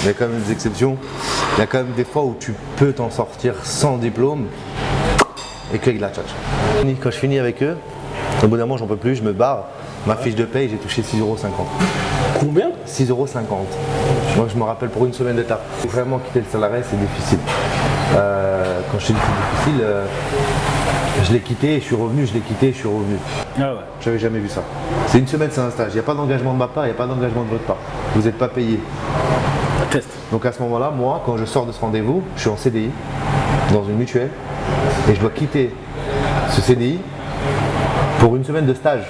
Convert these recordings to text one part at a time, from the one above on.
Il y a quand même des exceptions. Il y a quand même des fois où tu peux t'en sortir sans diplôme et qu'avec la tchatch. Quand je finis avec eux, au bout d'un moment, j'en peux plus, je me barre. Ma fiche de paye, j'ai touché 6,50 €. Combien? 6,50 €. Moi, je me rappelle pour une semaine de taf. Vraiment, quitter le salariat, c'est difficile. Quand je te dis que c'est difficile, je l'ai quitté, je suis revenu, je l'ai quitté, je suis revenu. Ah ouais. J'avais jamais vu ça. C'est une semaine, c'est un stage. Il n'y a pas d'engagement de ma part, il n'y a pas d'engagement de votre part. Vous n'êtes pas payé. Test. Donc à ce moment-là, moi, quand je sors de ce rendez-vous, je suis en CDI, dans une mutuelle, et je dois quitter ce CDI pour une semaine de stage.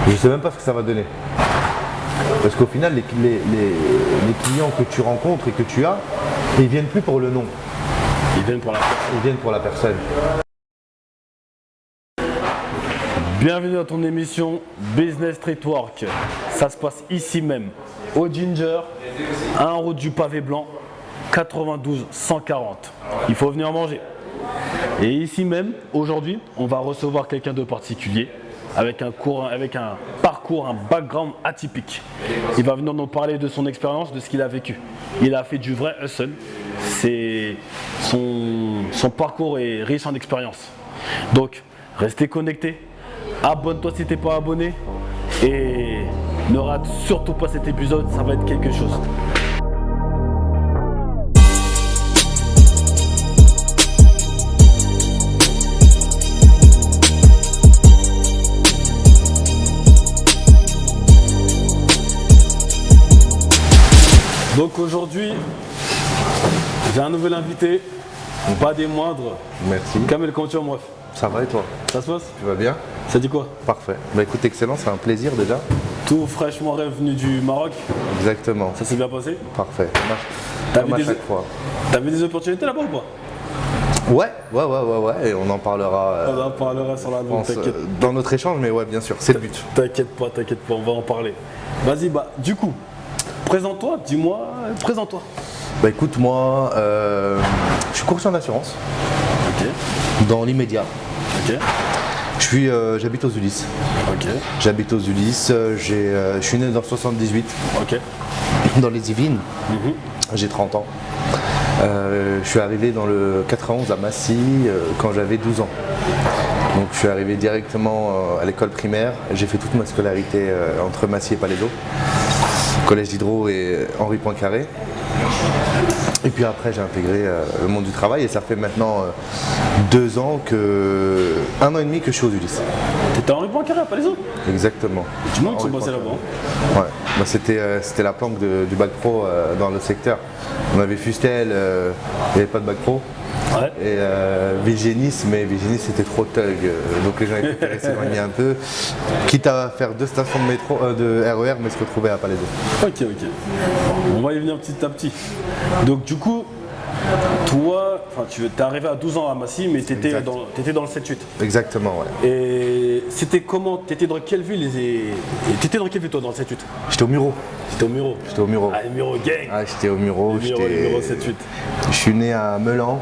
Je ne sais même pas ce que ça va donner. Parce qu'au final, les clients que tu rencontres et que tu as, ils ne viennent plus pour le nom. Ils viennent pour la personne. Ils viennent pour la personne. Bienvenue dans ton émission Business Street Work. Ça se passe ici même, au Ginger, 1 route du pavé blanc, 92 140. Il faut venir manger. Et ici même, aujourd'hui, on va recevoir quelqu'un de particulier, avec un parcours, un background atypique. Il va venir nous parler de son expérience, de ce qu'il a vécu. Il a fait du vrai hustle. Son parcours est riche en expérience. Donc, restez connectés. Abonne-toi si t'es pas abonné. Et ne rate surtout pas cet épisode, ça va être quelque chose. Donc aujourd'hui, j'ai un nouvel invité, pas des moindres. Merci. Kamel, comment tu vas, moi? Ça va et toi? Ça se passe? Tu vas bien? Ça dit quoi? Parfait. Bah écoute, excellent, c'est un plaisir déjà. Tout fraîchement revenu du Maroc. Exactement. Ça s'est bien passé? Parfait. T'avais à chaque fois. T'avais des opportunités là-bas ou pas? Ouais, et on en parlera. On en parlera sur la pense, t'inquiète. dans notre échange, mais ouais, bien sûr, c'est le but. T'inquiète pas, on va en parler. Vas-y, bah du coup, présente-toi, dis-moi, présente-toi. Bah écoute, moi, je suis courtier en assurance, Ok, dans l'immédiat. ok, J'habite aux Ulysses. ok, J'habite aux Ulysses, je suis né dans le 78, ok. dans les Yvelines. J'ai 30 ans. Je suis arrivé dans le 91 à Massy quand j'avais 12 ans. Donc je suis arrivé directement à l'école primaire. J'ai fait toute ma scolarité entre Massy et Palaiseau, collège d'Hydro et Henri Poincaré. Et puis après j'ai intégré le monde du travail et ça fait maintenant 2 ans un an et demi que je suis aux Ulysses. T'étais en Henri Poincaré à Palaiseau? Exactement. Du monde qui Henri bossait Poincaré. là-bas. Ouais, bah, c'était la planque du bac pro dans le secteur. On avait Fustel, il n'y avait pas de bac pro. Ouais. Et Vigénis, mais Vigénis c'était trop thug, donc les gens étaient préférés s'éloigner un peu, quitte à faire 2 stations de métro, de RER, mais se retrouver à Palaiseau. Ok. On va y venir petit à petit. Donc du coup, toi, tu es arrivé à 12 ans à Massy, mais tu étais Exact. dans le 7-8. Exactement, ouais. Et c'était comment? Tu étais dans quelle ville tu étais dans quelle ville toi dans le 7-8? J'étais au Muro. C'était au Muro. J'étais au Muro. Ah, le Muro gang. Ah, j'étais au Muro. Le Muro 7-8. Je suis né à Meulan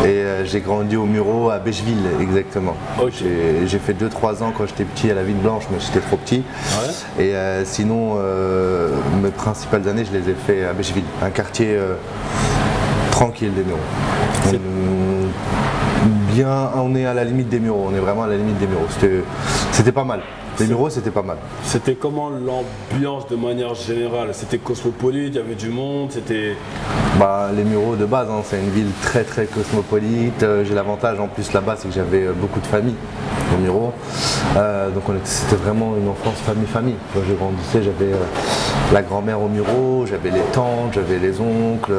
et j'ai grandi au Muro à Bècheville, exactement. Ok. J'ai fait 2-3 ans quand j'étais petit à la Ville Blanche, mais j'étais trop petit. Ouais. Et sinon, mes principales années, je les ai fait à Bècheville, un quartier tranquille des Mureaux. On est à la limite des Mureaux, on est vraiment à la limite des Mureaux. C'était pas mal. Les Mureaux, c'était pas mal. C'était comment l'ambiance de manière générale? C'était cosmopolite, il y avait du monde, c'était... Bah, les Mureaux de base, hein, c'est une ville très très cosmopolite. J'ai l'avantage en plus là-bas, c'est que j'avais beaucoup de familles aux Mureaux. Donc c'était vraiment une enfance famille-famille. Quand je grandissais, j'avais la grand-mère aux Mureaux, j'avais les tantes, j'avais les oncles.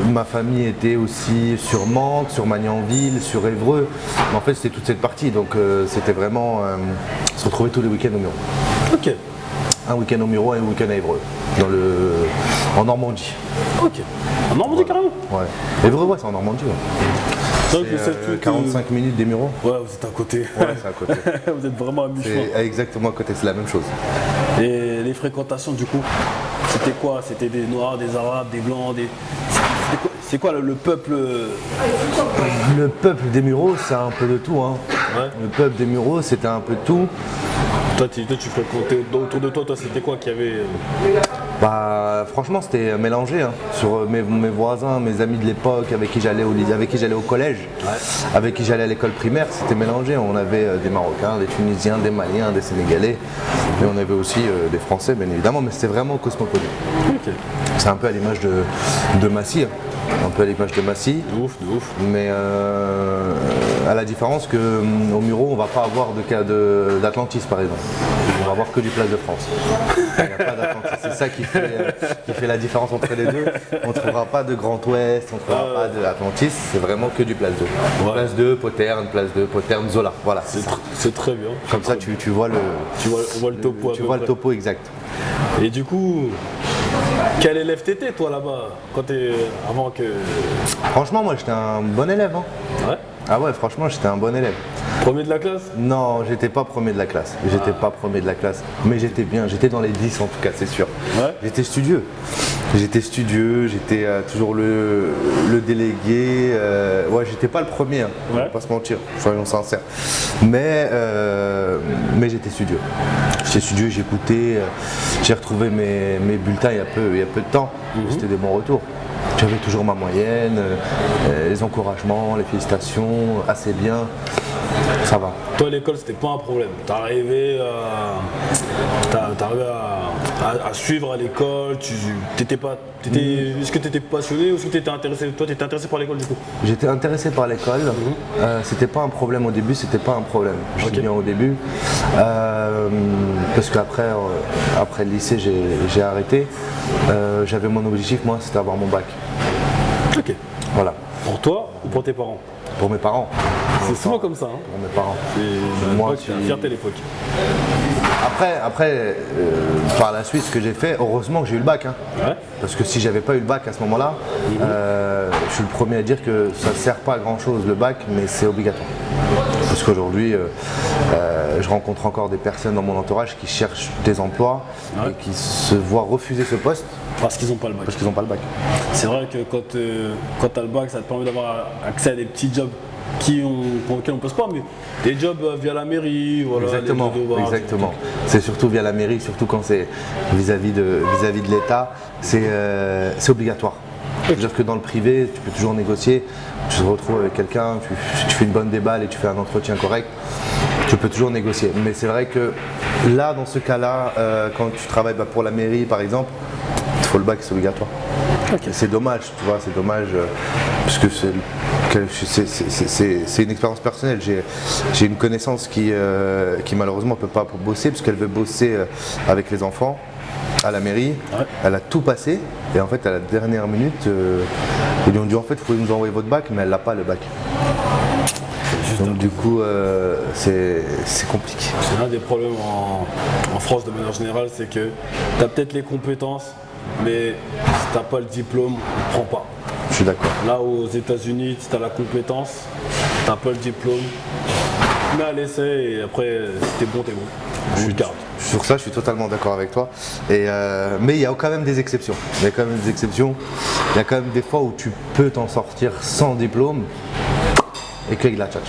Ma famille était aussi sur Mantes, sur Magnanville, sur Évreux. Mais en fait, c'était toute cette partie. Donc c'était vraiment se retrouver tous les week-ends aux Mureaux. Ok. Un week-end au Muro et un week-end à Évreux, en Normandie. Ok. En Normandie carrément? Ouais. Évreux, ouais, c'est en Normandie. Ouais. C'est vrai que C'est 45 minutes des Mureaux. Ouais, vous êtes à côté. Ouais, c'est à côté. Vous êtes vraiment à mi-chemin. C'est exactement à côté, c'est la même chose. Et les fréquentations du coup, c'était quoi? C'était des Noirs, des Arabes, des Blancs, C'est quoi le peuple? Le peuple des Mureaux, c'est un peu de tout. Hein. Ouais. Le peuple des Mureaux, c'était un peu tout. Toi, tu fréquentais autour de toi, c'était quoi qu'il y avait Bah, franchement, c'était mélangé. Hein. Sur mes voisins, mes amis de l'époque, avec qui j'allais au collège, avec qui j'allais à l'école primaire, c'était mélangé. On avait des Marocains, des Tunisiens, des Maliens, des Sénégalais. Et on avait aussi des Français, bien évidemment, mais c'était vraiment cosmopolite. Ok. C'est un peu à l'image de Massy. Hein. Un peu à l'image de Massy. De ouf, de ouf. Mais à la différence qu'au Mureaux, on ne va pas avoir d'Atlantis par exemple. On va avoir que du Place de France. Il n'y a pas d'Atlantis. C'est ça qui fait la différence entre les deux. On ne trouvera pas de Grand Ouest, on ne trouvera pas d'Atlantis. C'est vraiment que du Place 2. Ouais. Place 2, Poterne, Place 2, Poterne, Zola. Voilà. C'est très bien. Comme ça, tu vois le, on voit le topo. tu vois le topo exact. Et du coup, quel élève t'étais toi là-bas avant que. Franchement, moi j'étais un bon élève. Hein. Ouais. Ah ouais, franchement, j'étais un bon élève. Premier de la classe? Non, j'étais pas premier de la classe. J'étais pas premier de la classe. Mais j'étais bien, j'étais dans les 10 en tout cas, c'est sûr. Ouais. J'étais studieux, j'étais toujours le délégué. Ouais, j'étais pas le premier, hein, on va pas se mentir, soyons sincères. Mais j'étais studieux. J'étais studieux, j'écoutais, j'ai retrouvé mes bulletins il y a peu de temps. C'était des bons retours. J'avais toujours ma moyenne, les encouragements, les félicitations, assez bien, ça va. Toi, à l'école, c'était pas un problème. T'arrivais à suivre à l'école. Est-ce que tu étais passionné ou est-ce que tu étais intéressé? Toi, tu étais intéressé par l'école du coup? J'étais intéressé par l'école. C'était pas un problème au début, c'était pas un problème. Je dis bien au début. Parce qu'après après le lycée, j'ai arrêté. J'avais mon objectif, moi, c'était avoir mon bac. Ok. Voilà. Pour toi ou pour tes parents? Pour mes parents. C'est souvent comme ça. Hein. Pour mes parents. Moi, c'était une fierté à l'époque. Après par la suite, ce que j'ai fait, heureusement que j'ai eu le bac. Hein. Ouais. Parce que si j'avais pas eu le bac à ce moment-là, je suis le premier à dire que ça ne sert pas à grand chose le bac, mais c'est obligatoire. Parce qu'aujourd'hui, je rencontre encore des personnes dans mon entourage qui cherchent des emplois et qui se voient refuser ce poste. Parce qu'ils n'ont pas le bac. Parce qu'ils n'ont pas le bac. C'est vrai que quand tu as le bac, ça te permet d'avoir accès à des petits jobs pour lesquels on ne passe pas, mais des jobs via la mairie, voilà. Exactement. C'est surtout via la mairie, surtout quand c'est vis-à-vis de l'État, c'est obligatoire. C'est-à-dire que dans le privé, tu peux toujours négocier. Tu te retrouves avec quelqu'un, tu fais une bonne déballe et tu fais un entretien correct, tu peux toujours négocier. Mais c'est vrai que là, dans ce cas-là, quand tu travailles pour la mairie par exemple, il faut le bac, c'est obligatoire. Okay. C'est dommage, tu vois, c'est dommage parce que c'est une expérience personnelle. J'ai une connaissance qui malheureusement ne peut pas bosser parce qu'elle veut bosser avec les enfants à la mairie. Ouais. Elle a tout passé et en fait à la dernière minute, ils lui ont dit en fait, vous pouvez nous envoyer votre bac, mais elle n'a pas le bac. Donc du coup, c'est compliqué. C'est l'un des problèmes en France de manière générale, c'est que tu as peut-être les compétences, mais si tu n'as pas le diplôme, on ne prend pas. Je suis d'accord. Là aux États-Unis, si tu as la compétence, tu n'as pas le diplôme, tu mets à l'essai et après, si t'es bon, t'es bon. Sur ça, je suis totalement d'accord avec toi. Mais il y a quand même des exceptions. Il y a quand même des fois où tu peux t'en sortir sans diplôme et qu'avec la tchatch.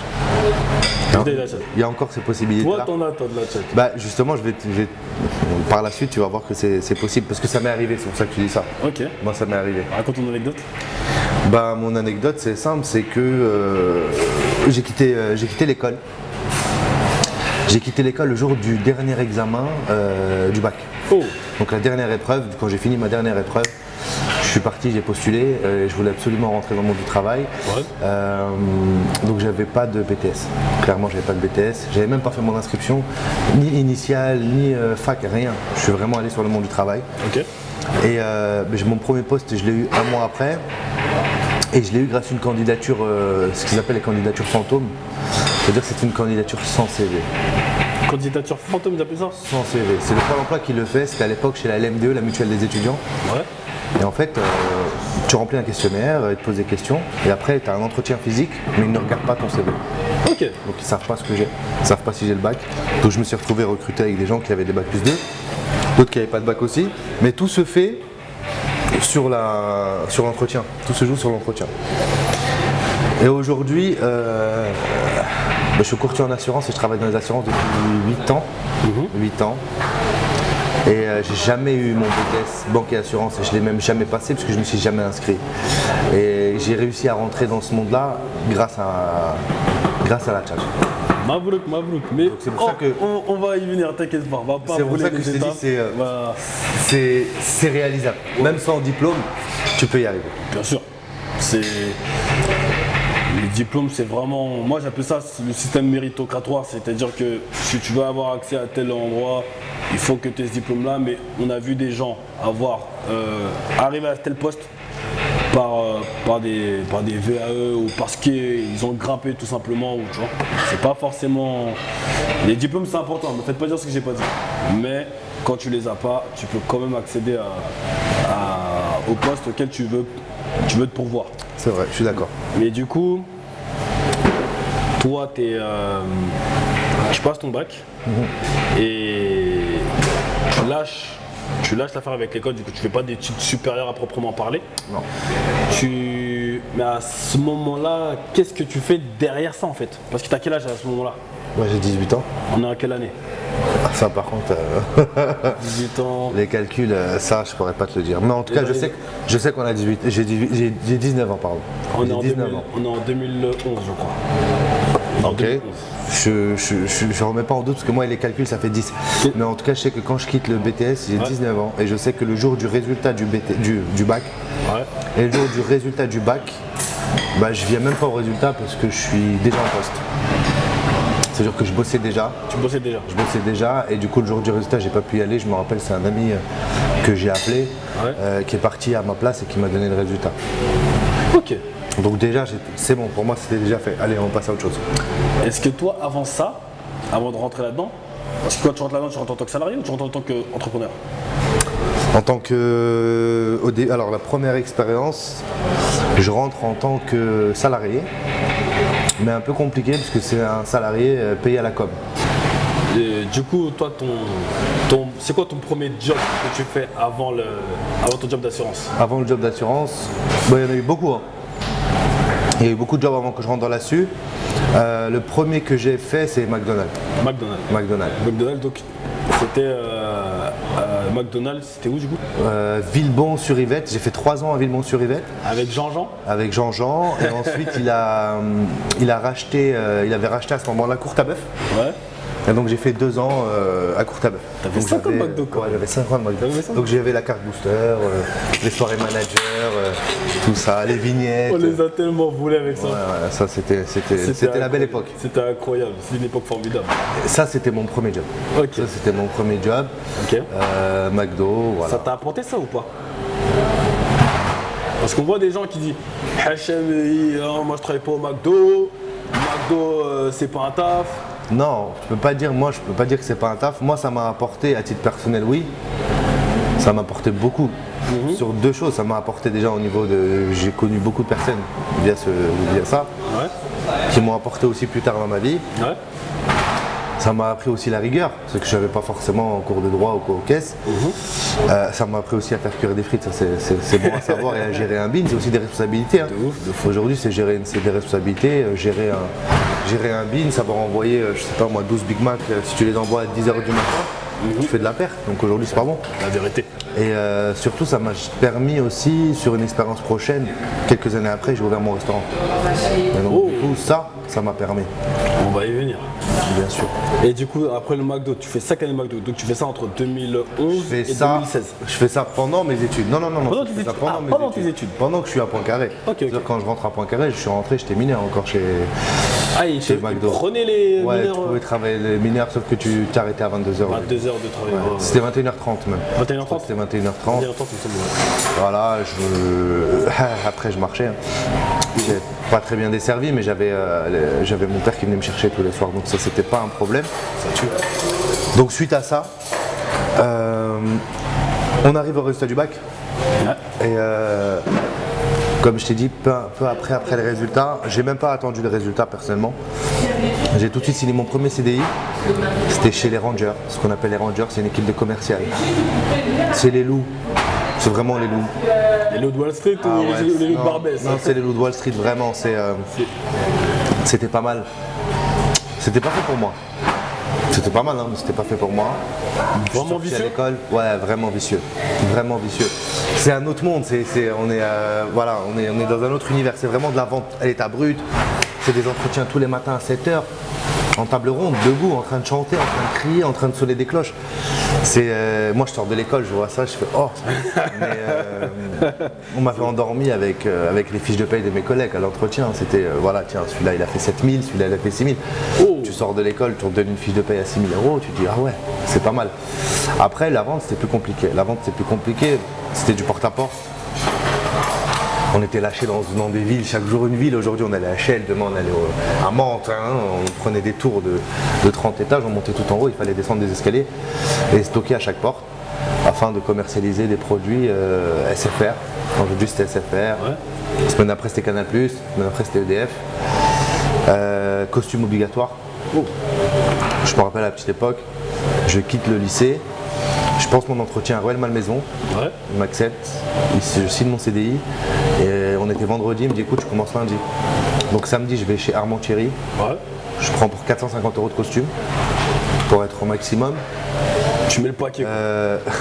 Il y a encore ces possibilités. Toi, t'en as, toi, de la tchatch. Bah, justement, par la suite, tu vas voir que c'est possible parce que ça m'est arrivé. C'est pour ça que tu dis ça. Ok. Moi, ça m'est arrivé. Raconte ton anecdote. Bah, mon anecdote, c'est simple, c'est que j'ai quitté l'école. J'ai quitté l'école le jour du dernier examen du bac. Oh. Donc la dernière épreuve, quand j'ai fini ma dernière épreuve, je suis parti, j'ai postulé, je voulais absolument rentrer dans le monde du travail. Ouais. Donc j'avais pas de BTS. Clairement, j'avais pas de BTS. J'avais même pas fait mon inscription, ni initiale, ni fac, rien. Je suis vraiment allé sur le monde du travail. Okay. Et mon premier poste, je l'ai eu un mois après. Et je l'ai eu grâce à une candidature, ce qu'ils appellent les candidatures fantômes. C'est-à-dire que c'est une candidature sans CV. Candidature fantôme, vous appelez ça? Sans CV. C'est le Pôle emploi qui le fait. C'était à l'époque chez la LMDE, la mutuelle des étudiants. Ouais. Et en fait, tu remplis un questionnaire, ils te posent des questions. Et après, tu as un entretien physique, mais ils ne regardent pas ton CV. Ok. Donc ils ne savent pas ce que j'ai. Ils ne savent pas si j'ai le bac. Donc je me suis retrouvé recruté avec des gens qui avaient des bacs plus 2. D'autres qui n'avaient pas de bac aussi. Mais tout se fait sur l'entretien. Tout se joue sur l'entretien. Et aujourd'hui, je suis courtier en assurance et je travaille dans les assurances depuis 8 ans. 8 ans. Et j'ai jamais eu mon BTS banque et assurance et je l'ai même jamais passé parce que je ne me suis jamais inscrit. Et j'ai réussi à rentrer dans ce monde-là grâce à la tchatch. Mabrouk, mais c'est pour ça que on va y venir, t'inquiète pas, on va pas brûler les étapes. C'est réalisable. Même sans diplôme, tu peux y arriver. Bien sûr. Le diplôme, c'est vraiment, moi j'appelle ça le système méritocratoire, c'est-à-dire que si tu veux avoir accès à tel endroit, il faut que tu aies ce diplôme-là, mais on a vu des gens arriver à tel poste par des VAE ou parce qu'ils ont grimpé tout simplement. Tu vois. C'est pas forcément. Les diplômes c'est important, ne me faites pas dire ce que j'ai pas dit. Mais quand tu les as pas, tu peux quand même accéder au poste auquel tu veux te pourvoir. C'est vrai, je suis d'accord. Mais du coup, toi, tu passes ton bac et tu lâches l'affaire avec l'école, du coup tu fais pas d'études supérieures à proprement parler. Non. Mais à ce moment-là, qu'est-ce que tu fais derrière ça en fait? Parce que tu as quel âge à ce moment-là? Moi j'ai 18 ans. On est à quelle année? Ça par contre, 18 ans. Les calculs, ça je pourrais pas te le dire. Mais en tout cas, je sais qu'on a 18. J'ai 19 ans, pardon. On est en 2011, je crois. Ok. Je remets pas en doute parce que moi les calculs ça fait 10. Mais en tout cas je sais que quand je quitte le BTS j'ai 19 ans et je sais que le jour du résultat du bac et le jour du résultat du bac, je viens même pas au résultat parce que je suis déjà en poste. C'est-à-dire que je bossais déjà. Tu bossais déjà? Je bossais déjà et du coup le jour du résultat j'ai pas pu y aller. Je me rappelle c'est un ami que j'ai appelé qui est parti à ma place et qui m'a donné le résultat. Ok. Donc déjà, c'est bon, pour moi c'était déjà fait. Allez, on passe à autre chose. Est-ce que toi, avant ça, avant de rentrer là-dedans, parce que quand tu rentres là-dedans, tu rentres en tant que salarié ou tu rentres en tant qu'entrepreneur? En tant que... Alors la première expérience, je rentre en tant que salarié, mais un peu compliqué parce que c'est un salarié payé à la com. Et du coup, toi, c'est quoi ton premier job que tu fais avant ton job d'assurance? Avant le job d'assurance, il y en a eu beaucoup. Hein. Il y a eu beaucoup de jobs avant que je rentre dans la SU. Le premier que j'ai fait, c'est McDonald's. McDonald's, donc c'était McDonald's, c'était où du coup? Villebon-sur-Yvette. J'ai fait 3 ans à Villebon-sur-Yvette. Avec Jean-Jean? Avec Jean-Jean. Et ensuite, il avait racheté à ce moment-là Courtabœuf. Ouais. Et donc j'ai fait 2 ans à Courtabœuf. T'avais 5 ans de McDo quoi? Ouais, j'avais 5 ans de McDo. Donc j'avais la carte booster, les soirées manager, tout ça, les vignettes. On les a tellement volés avec ça. Ouais, ça c'était la belle époque. C'était incroyable, c'est une époque formidable. Ça c'était mon premier job. Ok. Ça c'était mon premier job. Ok. McDo, voilà. Ça t'a apporté ça ou pas? Parce qu'on voit des gens qui disent Hachem, moi je travaille pas au McDo, c'est pas un taf. Non, je peux pas dire que c'est pas un taf. Moi, ça m'a apporté, à titre personnel, oui. Ça m'a apporté beaucoup. Sur 2 choses. Ça m'a apporté déjà au niveau de... J'ai connu beaucoup de personnes via ça, qui m'ont apporté aussi plus tard dans ma vie. Ouais. Ça m'a appris aussi la rigueur, ce que je n'avais pas forcément en cours de droit ou aux caisses. Ça m'a appris aussi à faire cuire des frites, ça c'est bon à savoir, et à gérer un bin, c'est aussi des responsabilités. Hein. De ouf. Aujourd'hui, c'est des responsabilités, gérer un bin, savoir envoyer, je sais pas moi, 12 Big Mac, si tu les envoies à 10h du matin, tu fais de la perte, donc aujourd'hui c'est pas bon. La vérité. Et surtout, ça m'a permis aussi, sur une expérience prochaine, quelques années après, j'ai ouvert mon restaurant. Et donc, du coup, ça m'a permis. On va y venir. Bien sûr. Et du coup, après le McDo, tu fais 5 années de McDo, donc tu fais ça entre 2011 et 2016. Je fais ça pendant mes études. Non. Pendant tes études. Pendant tes études. Pendant que je suis à Poincaré. Ok. Quand je rentre à Poincaré, je suis rentré, j'étais mineur encore chez McDo. Prenez les mineurs. mineurs. Tu pouvais travailler les mineurs, sauf que tu t'arrêtais à 22h. 22h de travail. Ouais. C'était 21h30 même. 21h30. C'était 21h30. 21h30, voilà, après je marchais. J'étais pas très bien desservi, mais j'avais mon père qui venait me chercher tous les soirs, donc ça c'était pas un problème. Ça tue. Donc suite à ça, on arrive au résultat du bac. Ouais. Et comme je t'ai dit, peu après les résultats, j'ai même pas attendu les résultats personnellement. J'ai tout de suite signé mon premier CDI. C'était chez les Rangers. Ce qu'on appelle les Rangers, c'est une équipe de commercial. C'est les loups. C'est vraiment les loups. Les loups de Wall Street ou ouais, les loups de non, Barbès? Non, c'est les loups de Wall Street, vraiment. C'était pas mal. C'était pas fait pour moi. C'était pas mal, hein, mais c'était pas fait pour moi. Vraiment À vicieux? l'école, ouais, vraiment vicieux. Vraiment vicieux. C'est un autre monde, voilà, on est dans un autre univers. C'est vraiment de la vente à l'état brut. C'est des entretiens tous les matins à 7h, en table ronde, debout, en train de chanter, en train de crier, en train de sonner des cloches. Moi, je sors de l'école, je vois ça, je fais oh. Mais, on m'avait endormi avec les fiches de paye de mes collègues à l'entretien. C'était voilà, tiens, celui-là il a fait 7000, celui-là il a fait 6000. Oh. Tu sors de l'école, tu te donnes une fiche de paye à 6000 €, tu te dis ah ouais, c'est pas mal. Après, la vente c'était plus compliqué. C'était du porte-à-porte. On était lâchés dans des villes, chaque jour une ville. Aujourd'hui, on allait à Chelles, demain, on allait à Mantes. Hein. On prenait des tours de 30 étages, on montait tout en haut, il fallait descendre des escaliers et stocker à chaque porte afin de commercialiser des produits SFR. Aujourd'hui, c'était SFR. Ouais. Semaine après, c'était Canal+, semaine après, c'était EDF. Costume obligatoire. Oh. Je me rappelle à la petite époque, je quitte le lycée. Je pense mon entretien à Royal Malmaison, Ouais. il m'accepte, je signe mon CDI et on était vendredi, il me dit écoute je commence lundi. Donc samedi je vais chez Armand Thierry, Ouais. je prends pour 450 € de costume pour être au maximum. Tu mets le paquet.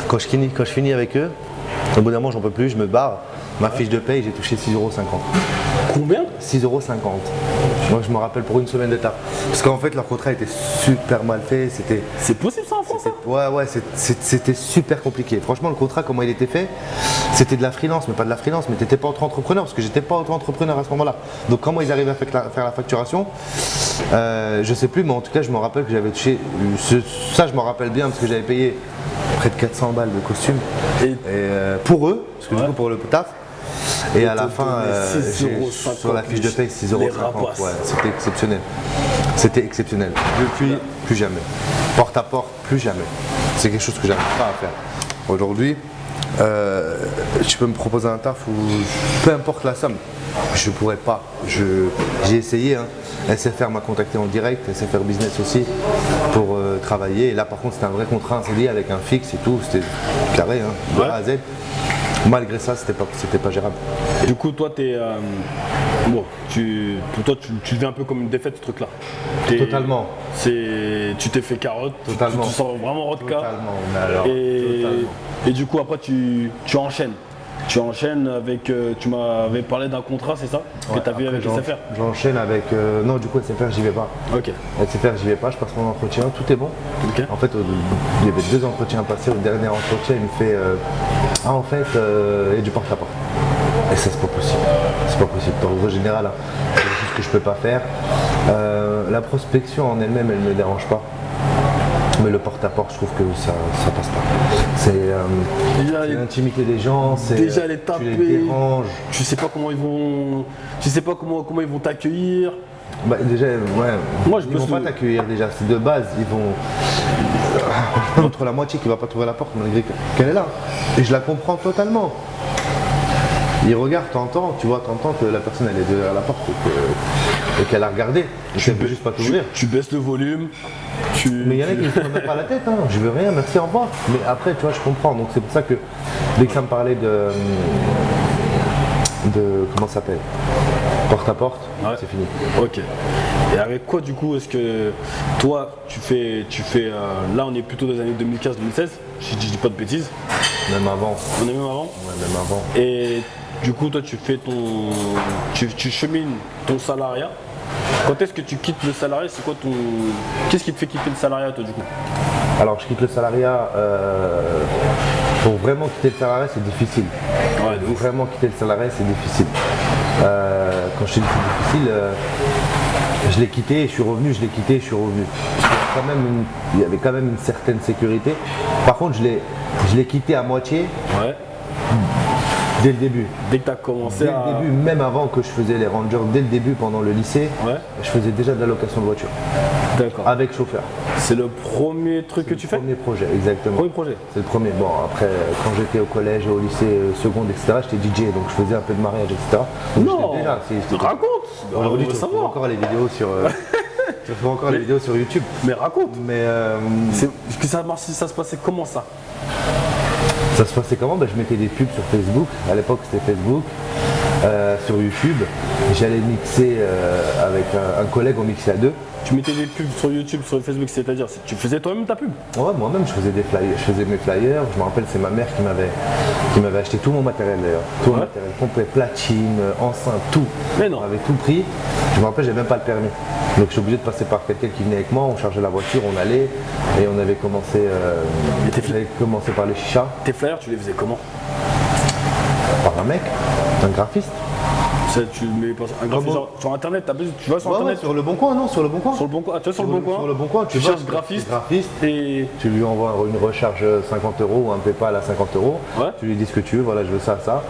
Quand je finis avec eux, au bout d'un moment j'en peux plus, je me barre. Ma fiche de paye j'ai touché 6,50 €. Combien? 6,50 €. Moi je me rappelle pour une semaine de taf. Parce qu'en fait leur contrat était super mal fait, C'est possible ça en France? Ouais, c'était super compliqué. Franchement, le contrat, comment il était fait, c'était de la freelance, mais pas de la freelance, mais t'étais pas auto-entrepreneur, parce que j'étais pas auto-entrepreneur à ce moment-là. Donc comment ils arrivaient à faire la facturation, je sais plus, mais en tout cas, je me rappelle que j'avais touché, ça je m'en rappelle bien, parce que j'avais payé près de 400 balles de costume, Et pour eux, parce que du Ouais. coup pour le taf. Et à la te fin, donnait 6,50 j'ai- sur la fiche de paye, 6,50 les €. rapaces. Ouais, c'était exceptionnel. C'était exceptionnel. Depuis, plus jamais. Porte à porte, plus jamais. C'est quelque chose que j'arrive pas à faire. Aujourd'hui, tu peux me proposer un taf où, peu importe la somme, je pourrais pas. J'ai essayé, hein. SFR m'a contacté en direct, SFR Business aussi, pour travailler. Et là, par contre, c'était un vrai contrat, un CDI avec un fixe et tout. C'était carré, hein, de Ouais. A à Z. Malgré ça, c'était pas gérable. du coup, toi, t'es. Bon, pour toi, tu le vis un peu comme une défaite ce truc-là. Totalement. Tu t'es fait carotte, Totalement. tu te sens vraiment rodka. Totalement, mais alors, Et, totalement. et du coup, après, tu enchaînes. Tu enchaînes avec. Tu m'avais parlé d'un contrat, c'est ça? Que tu as vu Après, avec SFR? J'enchaîne avec. Non, du coup, SFR, j'y vais pas. Ok. SFR, j'y vais pas, je passe mon entretien, tout est bon. Ok. En fait, il y avait 2 entretiens à passer. Au dernier entretien, il me fait ah, en fait, il y a du porte-à-porte. Et ça, c'est pas possible. C'est pas possible. Dans le réseau général, hein, c'est des choses que je peux pas faire. La prospection en elle-même, elle me dérange pas. Mais le porte-à-porte, je trouve que ça passe pas. C'est Déjà, l'intimité des gens, c'est déjà les tu taper. les déranges. Tu sais pas comment ils vont. Tu sais pas comment ils vont t'accueillir. Bah, déjà, ouais, Moi, je ils me vont pas souviens- t'accueillir déjà, c'est de base, ils vont entre la moitié qui va pas trouver la porte malgré qu'elle est là. Et je la comprends totalement. Ils regardent, t'entends que la personne elle est derrière la porte et qu'elle a regardé. Et qu'elle peut juste pas t'ouvrir. Tu baisses le volume. Mais il y en a qui ne se prennent même pas la tête, hein. Je veux rien, merci, au revoir. Mais après, tu vois, je comprends. Donc c'est pour ça que dès que ça me parlait de comment ça s'appelle, porte-à-porte, Ouais. c'est fini. Ok. Et avec quoi du coup est-ce que toi tu fais là on est plutôt dans les années 2015-2016, si je dis pas de bêtises, Même avant. on est même avant. Ouais, même avant. Et du coup toi tu fais tu chemines ton salariat. Quand est-ce que tu quittes le salariat? C'est quoi qu'est-ce qui te fait quitter le salariat toi du coup? Alors je quitte le salariat, pour vraiment quitter le salariat c'est difficile. Ouais, de Pour ouf. vraiment quitter le salariat c'est difficile. Quand je te dis que c'est difficile, je l'ai quitté et je suis revenu, je l'ai quitté et je suis revenu. Parce qu'il y avait quand même une certaine sécurité. Par contre je l'ai quitté à moitié Ouais. dès le début. Dès que tu as commencé Dès à. le début, même avant que je faisais les rangers, dès le début pendant le lycée, Ouais. je faisais déjà de la location de voiture D'accord. avec chauffeur. C'est le premier truc que tu fais? Premier projet, exactement. Premier projet. C'est le premier. Bon, après, quand j'étais au collège, au lycée seconde, etc., j'étais DJ, donc je faisais un peu de mariage, etc. Donc Non. j'étais déjà, j'étais- Raconte. Aujourd'hui, On veut tu trouves savoir. encore les vidéos sur, tu trouves encore les vidéos sur YouTube. Mais raconte. Mais Que ça se passait comment ça? Ça se passait comment? Je mettais des pubs sur Facebook, à l'époque c'était Facebook, sur YouTube. J'allais mixer avec un collègue, on mixait à deux. Tu mettais des pubs sur YouTube, sur Facebook, c'est-à-dire tu faisais toi-même ta pub? Ouais, moi-même je faisais des flyers, je faisais mes flyers. Je me rappelle, c'est ma mère qui m'avait acheté tout mon matériel d'ailleurs. Tout mon matériel complet, platine, enceinte, tout. Mais non. On avait tout pris. Je me rappelle, j'avais même pas le permis. Donc je suis obligé de passer par quelqu'un qui venait avec moi, on chargeait la voiture, on allait et on avait commencé, j'avais commencé par les chichas. Tes flyers, tu les faisais comment? Par un mec, un graphiste. Tu mets pas un graphiste sur internet, tu vas sur internet? Sur le bon coin, non, sur le bon coin. Sur le bon coin, tu vas sur le bon coin? Sur le bon coin, tu cherches graphiste et tu lui envoies une recharge 50 € ou un PayPal à 50 €. Ouais. Tu lui dis ce que tu veux, voilà, je veux ça, ça.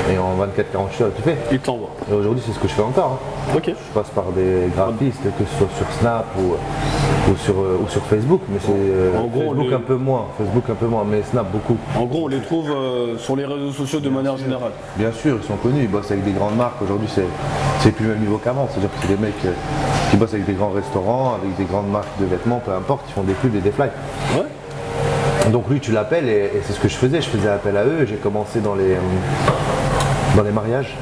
Et en 24-48 heures, tu fais. il t'envoie. Et aujourd'hui, c'est ce que je fais encore. Ok. Je passe par des graphistes, que ce soit sur Snap ou sur Facebook, mais c'est En gros, Facebook un peu moins. Facebook un peu moins, mais Snap beaucoup. En gros, on les trouve sur les réseaux sociaux de manière générale. Bien sûr, ils sont connus, ils bossent avec des grandes marques. Aujourd'hui, c'est plus le même niveau qu'avant. C'est-à-dire que c'est des mecs qui bossent avec des grands restaurants, avec des grandes marques de vêtements, peu importe, ils font des pubs et des flyers. Ouais. Donc lui, tu l'appelles et c'est ce que je faisais. Je faisais appel à eux. J'ai commencé dans les mariages.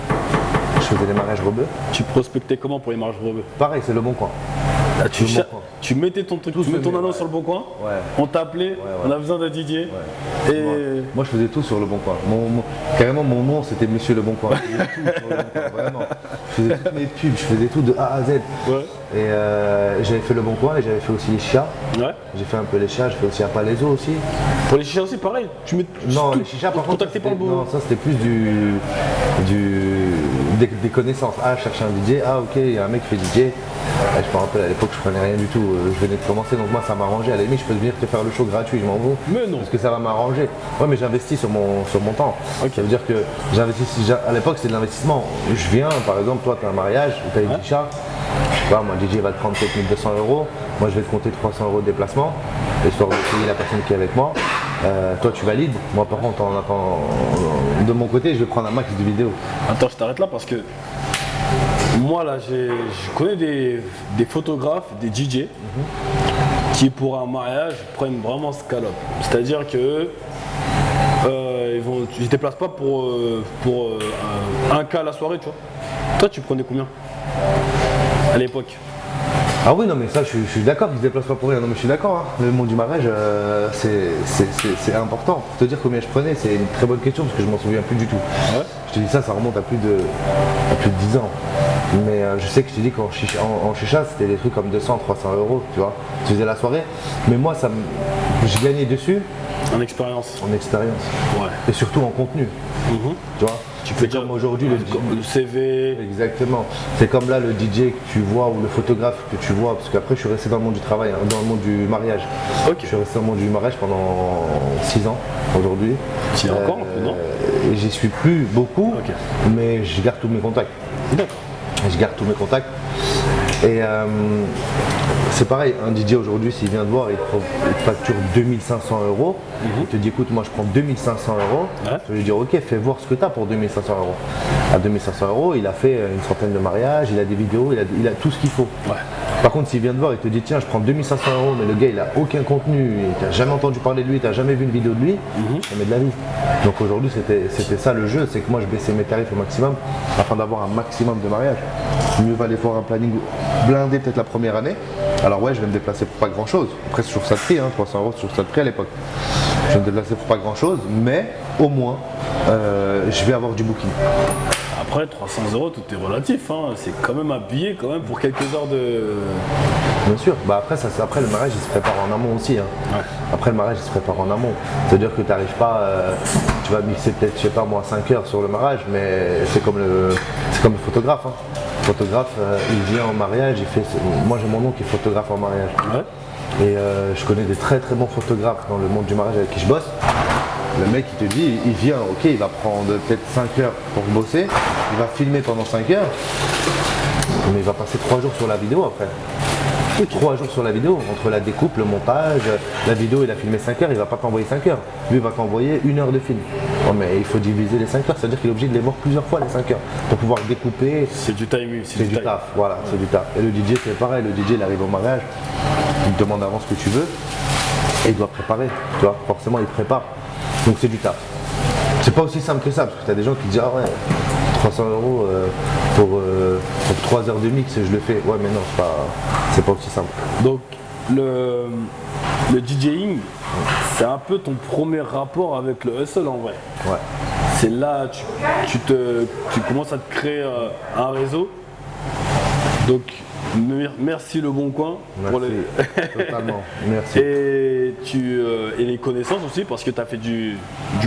Je faisais les mariages rebeux. Tu prospectais comment pour les mariages rebeux? Pareil, c'est le bon coin. Là, Bon tu mettais ton truc, tu mets ton annonce sur le bon coin, on t'appelait, on a besoin d'un DJ. Et moi je faisais tout sur le bon coin. Carrément mon nom c'était Monsieur le Bon Coin. Je faisais tout sur le bon coin, vraiment. Je faisais toutes mes pubs, je faisais tout de A à Z. Et j'avais fait le bon coin et j'avais fait aussi les chichas. J'ai fait un peu les chichas, j'ai fait aussi à Palaiso aussi. Pour les chichas aussi pareil, non, les chichas par contre, contacté par le bon. Non, ça c'était plus des connaissances. Ah, je cherchais un DJ, ah ok, il y a un mec qui fait DJ. Je me rappelle à l'époque je prenais rien du tout, je venais de commencer donc moi ça m'arrangeait, à la limite je peux venir te faire le show gratuit, je m'en fous. Mais non. Parce que ça va m'arranger. Ouais mais j'investis sur mon temps. Ça veut dire que j'investis, à l'époque c'est de l'investissement. Je viens par exemple, toi tu as un mariage, tu as une chicha, moi DJ va te prendre peut-être 1200 €, moi je vais te compter 300 € de déplacement, histoire de payer la personne qui est avec moi. Toi tu valides, moi par contre de mon côté je vais prendre un max de vidéos. Attends, je t'arrête là parce que moi là je connais des photographes, des DJ qui pour un mariage prennent vraiment scalope. C'est-à-dire que ils ne se déplacent pas pour un cas à la soirée, tu vois. Toi tu prenais combien à l'époque? Ah oui, non mais ça je suis d'accord qu'ils se déplacent pas pour rien, non mais je suis d'accord, hein. Le monde du mariage c'est important. Pour te dire combien je prenais, c'est une très bonne question parce que je m'en souviens plus du tout. Je te dis ça remonte à plus de 10 ans. Mais je sais que je t'ai dit qu'en chicha c'était des trucs comme 200, 300 €, tu vois. Tu faisais la soirée, mais moi j'ai gagné dessus. En expérience. En expérience. Ouais. Et surtout en contenu. Tu vois. Tu peux dire comme aujourd'hui le CV. Exactement. C'est comme là le DJ que tu vois ou le photographe que tu vois, parce qu'après je suis resté dans le monde du travail, hein, dans le monde du mariage. Je suis resté dans le monde du mariage pendant 6 ans aujourd'hui. Tu y es encore un peu, non? Et j'y suis plus beaucoup, mais je garde tous mes contacts. D'accord. Je garde tous mes contacts. Et c'est pareil, un DJ aujourd'hui, s'il vient te voir, il te facture 2500 €. Il te dit écoute, moi je prends 2500 €. Je vais lui dire ok, fais voir ce que tu as pour 2500 €. À 2500 €, il a fait une centaine de mariages, il a des vidéos, il a tout ce qu'il faut. Par contre, s'il vient te voir, il te dit tiens, je prends 2500 €, mais le gars il a aucun contenu, tu n'as jamais entendu parler de lui, tu n'as jamais vu une vidéo de lui, jamais de la vie. Donc aujourd'hui, c'était ça le jeu, c'est que moi je baissais mes tarifs au maximum afin d'avoir un maximum de mariages. Mieux valait voir un planning blindé peut-être la première année. Alors ouais, je vais me déplacer pour pas grand chose. Après c'est toujours ça de prix, 300 € c'est toujours ça de prix à l'époque. Je vais me déplacer pour pas grand chose, mais au moins je vais avoir du booking. Après 300 €, tout est relatif, hein. C'est quand même habillé quand même pour quelques heures de. Bien sûr, après le mariage il se prépare en amont aussi. Après le mariage il se prépare en amont. C'est-à-dire que tu n'arrives pas, tu vas mixer peut-être, je sais pas moi, 5 heures sur le mariage, mais c'est comme le photographe. Le photographe, il vient en mariage, moi j'ai mon oncle qui est photographe en mariage. Et je connais des très très bons photographes dans le monde du mariage avec qui je bosse. Le mec il te dit, il vient, ok, il va prendre peut-être 5 heures pour bosser, il va filmer pendant 5 heures, mais il va passer 3 jours sur la vidéo après. 3 jours sur la vidéo, entre la découpe, le montage, la vidéo il a filmé 5 heures, il va pas t'envoyer 5 heures. Lui il va t'envoyer 1 heure de film. Oh, mais il faut diviser les 5 heures, c'est-à-dire qu'il est obligé de les voir plusieurs fois les 5 heures pour pouvoir découper. C'est du timing, c'est du taf, voilà, c'est du taf. Et le DJ c'est pareil, le DJ il arrive au mariage, il te demande avant ce que tu veux et il doit préparer, tu vois, forcément il prépare. Donc c'est du taf. C'est pas aussi simple que ça, parce que tu as des gens qui disent ah ouais, 300 € pour 3 heures de mix et je le fais. Ouais mais non, c'est pas aussi simple. Donc le DJing, c'est un peu ton premier rapport avec le hustle en vrai. Ouais. C'est là tu commences à te créer un réseau. Donc merci Le Bon Coin pour Merci, totalement, merci. et les connaissances aussi parce que tu as fait du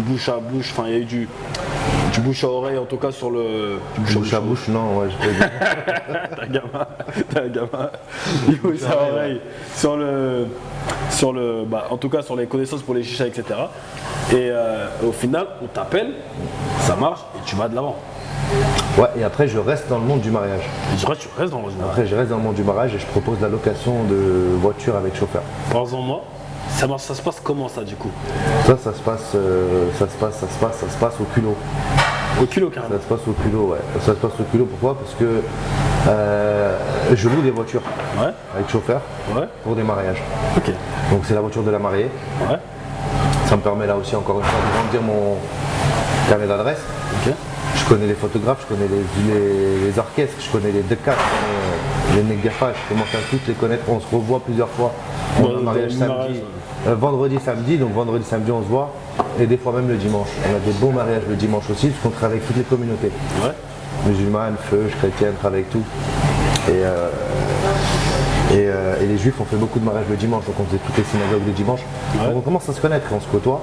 bouche à bouche, enfin il y a eu du bouche à oreille en tout cas sur le Bouche à bouche, non, ouais, je peux dire. T'as un gamin. Du bouche à oreille en tout cas sur les connaissances pour les chichas, etc. Et au final on t'appelle, ça marche et tu vas de l'avant. Ouais, et après je reste dans le monde du mariage. Tu restes dans le mariage. Après je reste dans le monde du mariage et je propose la location de voitures avec chauffeur. Parle-en-moi, ça se passe comment ça du coup? Ça se passe au culot. Au culot carrément. Ça se passe au culot, ouais. Ça se passe au culot, pourquoi? Parce que je loue des voitures avec chauffeur pour des mariages. Ok. Donc c'est la voiture de la mariée. Ouais. Ça me permet là aussi encore une fois de grandir mon carnet d'adresse. Ok. Je connais les photographes, je connais les orchestres, je connais les DECA, je connais les Negafa, je commence à toutes les connaître. On se revoit plusieurs fois. On a un mariage samedi, vendredi, samedi, donc vendredi, samedi on se voit. Et des fois même le dimanche. On a des beaux mariages le dimanche aussi, parce qu'on travaille avec toutes les communautés. Ouais. Musulmanes, feuches, chrétiennes, travaille avec tout. Et les juifs ont fait beaucoup de mariages le dimanche, donc on faisait toutes les synagogues le dimanche. Ouais. Donc on commence à se connaître et on se côtoie.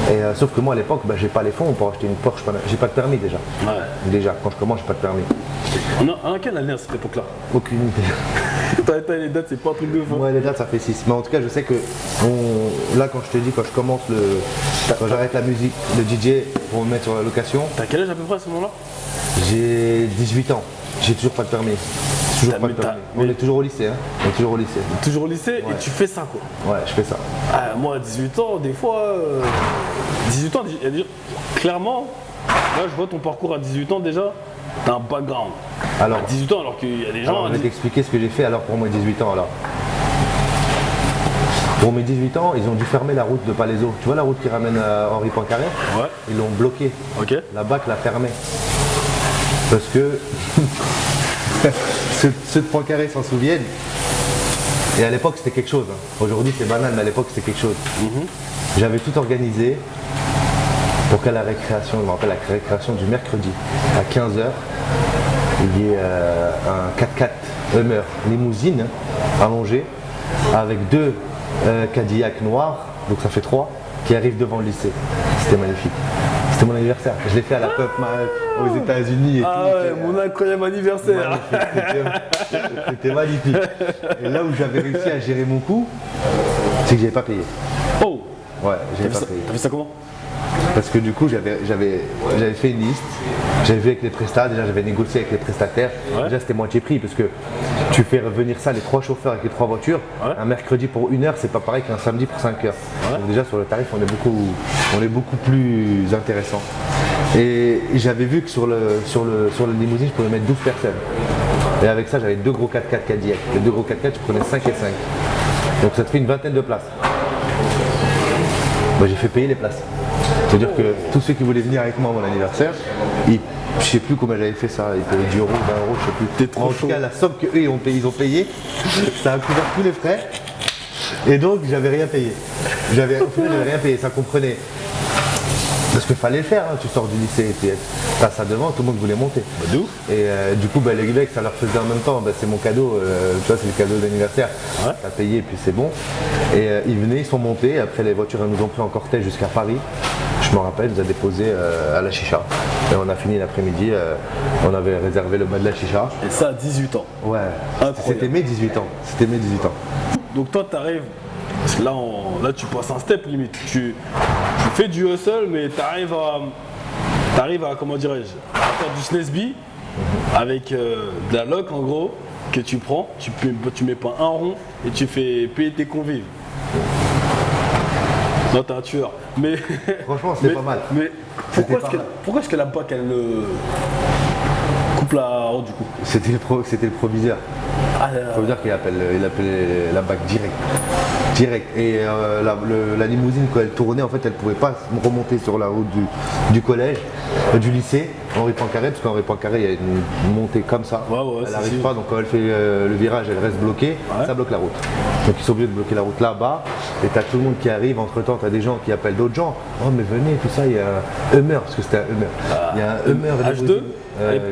Et sauf que moi à l'époque, j'ai pas les fonds pour acheter une Porsche, j'ai pas de permis déjà. Ouais. Déjà, quand je commence, j'ai pas de permis. On a quelle année à cette époque-là? Aucune idée. T'as les dates, c'est pas un truc de fou. Ouais, les dates ça fait 6. Mais en tout cas, je sais que là, quand je te dis, quand je commence quand j'arrête la musique, le DJ pour me mettre sur la location, T'as quel âge à peu près à ce moment-là? j'ai 18 ans. J'ai toujours pas de permis. Toujours pas de permis. On est toujours au lycée, hein. On est toujours au lycée. Toujours au lycée et tu fais ça quoi? Ouais, je fais ça. Ah, moi à 18 ans, des fois. 18 ans, clairement, là je vois ton parcours à 18 ans déjà, t'as un background. Alors, à 18 ans, alors qu'il y a des gens. je vais t'expliquer ce que j'ai fait alors pour mes 18 ans alors. Pour mes 18 ans, ils ont dû fermer la route de Palaiseau. Tu vois la route qui ramène à Henri Poincaré? Ouais. Ils l'ont bloquée. Ok. La BAC l'a fermée. Parce que ceux de Poincaré s'en souviennent. Et à l'époque c'était quelque chose. Aujourd'hui c'est banal, mais à l'époque c'était quelque chose. J'avais tout organisé pour qu'à la récréation, je me rappelle la récréation du mercredi, à 15h, il y ait un 4x4 Hummer limousine allongé avec 2 Cadillac noirs, donc ça fait 3, qui arrivent devant le lycée. C'était magnifique. C'était mon anniversaire. Je l'ai fait à la Pub aux États-Unis et ah tout. ouais, mon incroyable anniversaire. C'était magnifique. Et là où j'avais réussi à gérer mon coup, c'est que j'avais pas payé. Oh. Ouais, j'avais pas payé. T'as fait ça comment? Parce que du coup, j'avais fait une liste, j'avais vu avec les prestats, déjà j'avais négocié avec les prestataires. Ouais. Déjà c'était moitié prix parce que tu fais revenir ça, les 3 chauffeurs avec les 3 voitures, un mercredi pour 1 heure, c'est pas pareil qu'un samedi pour 5 heures. Donc déjà sur le tarif, on est beaucoup plus intéressant. Et j'avais vu que sur le limousine, je pouvais mettre 12 personnes. Et avec ça, j'avais 2 gros 4x4 Cadillac. Les 2 gros 4x4, je prenais 5 et 5. Donc ça te fait une vingtaine de places. J'ai fait payer les places. C'est-à-dire que tous ceux qui voulaient venir avec moi à mon anniversaire, je sais plus combien j'avais fait ça, ils payaient 10 €, 20 €, je sais plus. T'es trop en tout cas, la somme qu'eux ils ont payé, ça a couvert tous les frais. Et donc j'avais rien payé. Au final, j'avais rien payé, ça comprenait. Parce qu'il fallait le faire, hein. Tu sors du lycée et tu as ça devant, tout le monde voulait monter. Et du coup, les mecs, ça leur faisait en même temps, c'est mon cadeau, tu vois, c'est le cadeau d'anniversaire. Ouais. T'as payé et puis c'est bon. Et ils venaient, ils sont montés, après les voitures, elles nous ont pris en cortège jusqu'à Paris. Je me rappelle, ils nous a déposés à la chicha. Et on a fini l'après-midi, on avait réservé le bas de la chicha. Et ça à 18 ans. Ouais, Incroyable. c'était mes 18 ans. C'était mes 18 ans. Donc toi t'arrives, là tu passes un step limite, tu fais du hustle mais t'arrives à comment dirais-je, à faire du SNESB avec de la loc en gros que tu prends, tu mets pas un rond et tu fais payer tes convives. Non t'es un tueur, mais Franchement, c'était pas mal. Mais Pourquoi est-ce que la BAC, elle coupe la route du coup? C'était le proviseur. Il faut dire qu'il appelait la BAC direct. Et la limousine, quand elle tournait, en fait, elle ne pouvait pas remonter sur la route du collège, du lycée, Henri Poincaré, parce qu'Henri Poincaré, il y a une montée comme ça. Elle n'arrive pas, donc quand elle fait le virage, elle reste bloquée, ça bloque la route. Donc ils sont obligés de bloquer la route là-bas, et tu as tout le monde qui arrive, entre-temps, tu as des gens qui appellent d'autres gens. Oh mais venez, tout ça, il y a un Hummer, parce que c'était un Hummer. Il y a un Hummer H2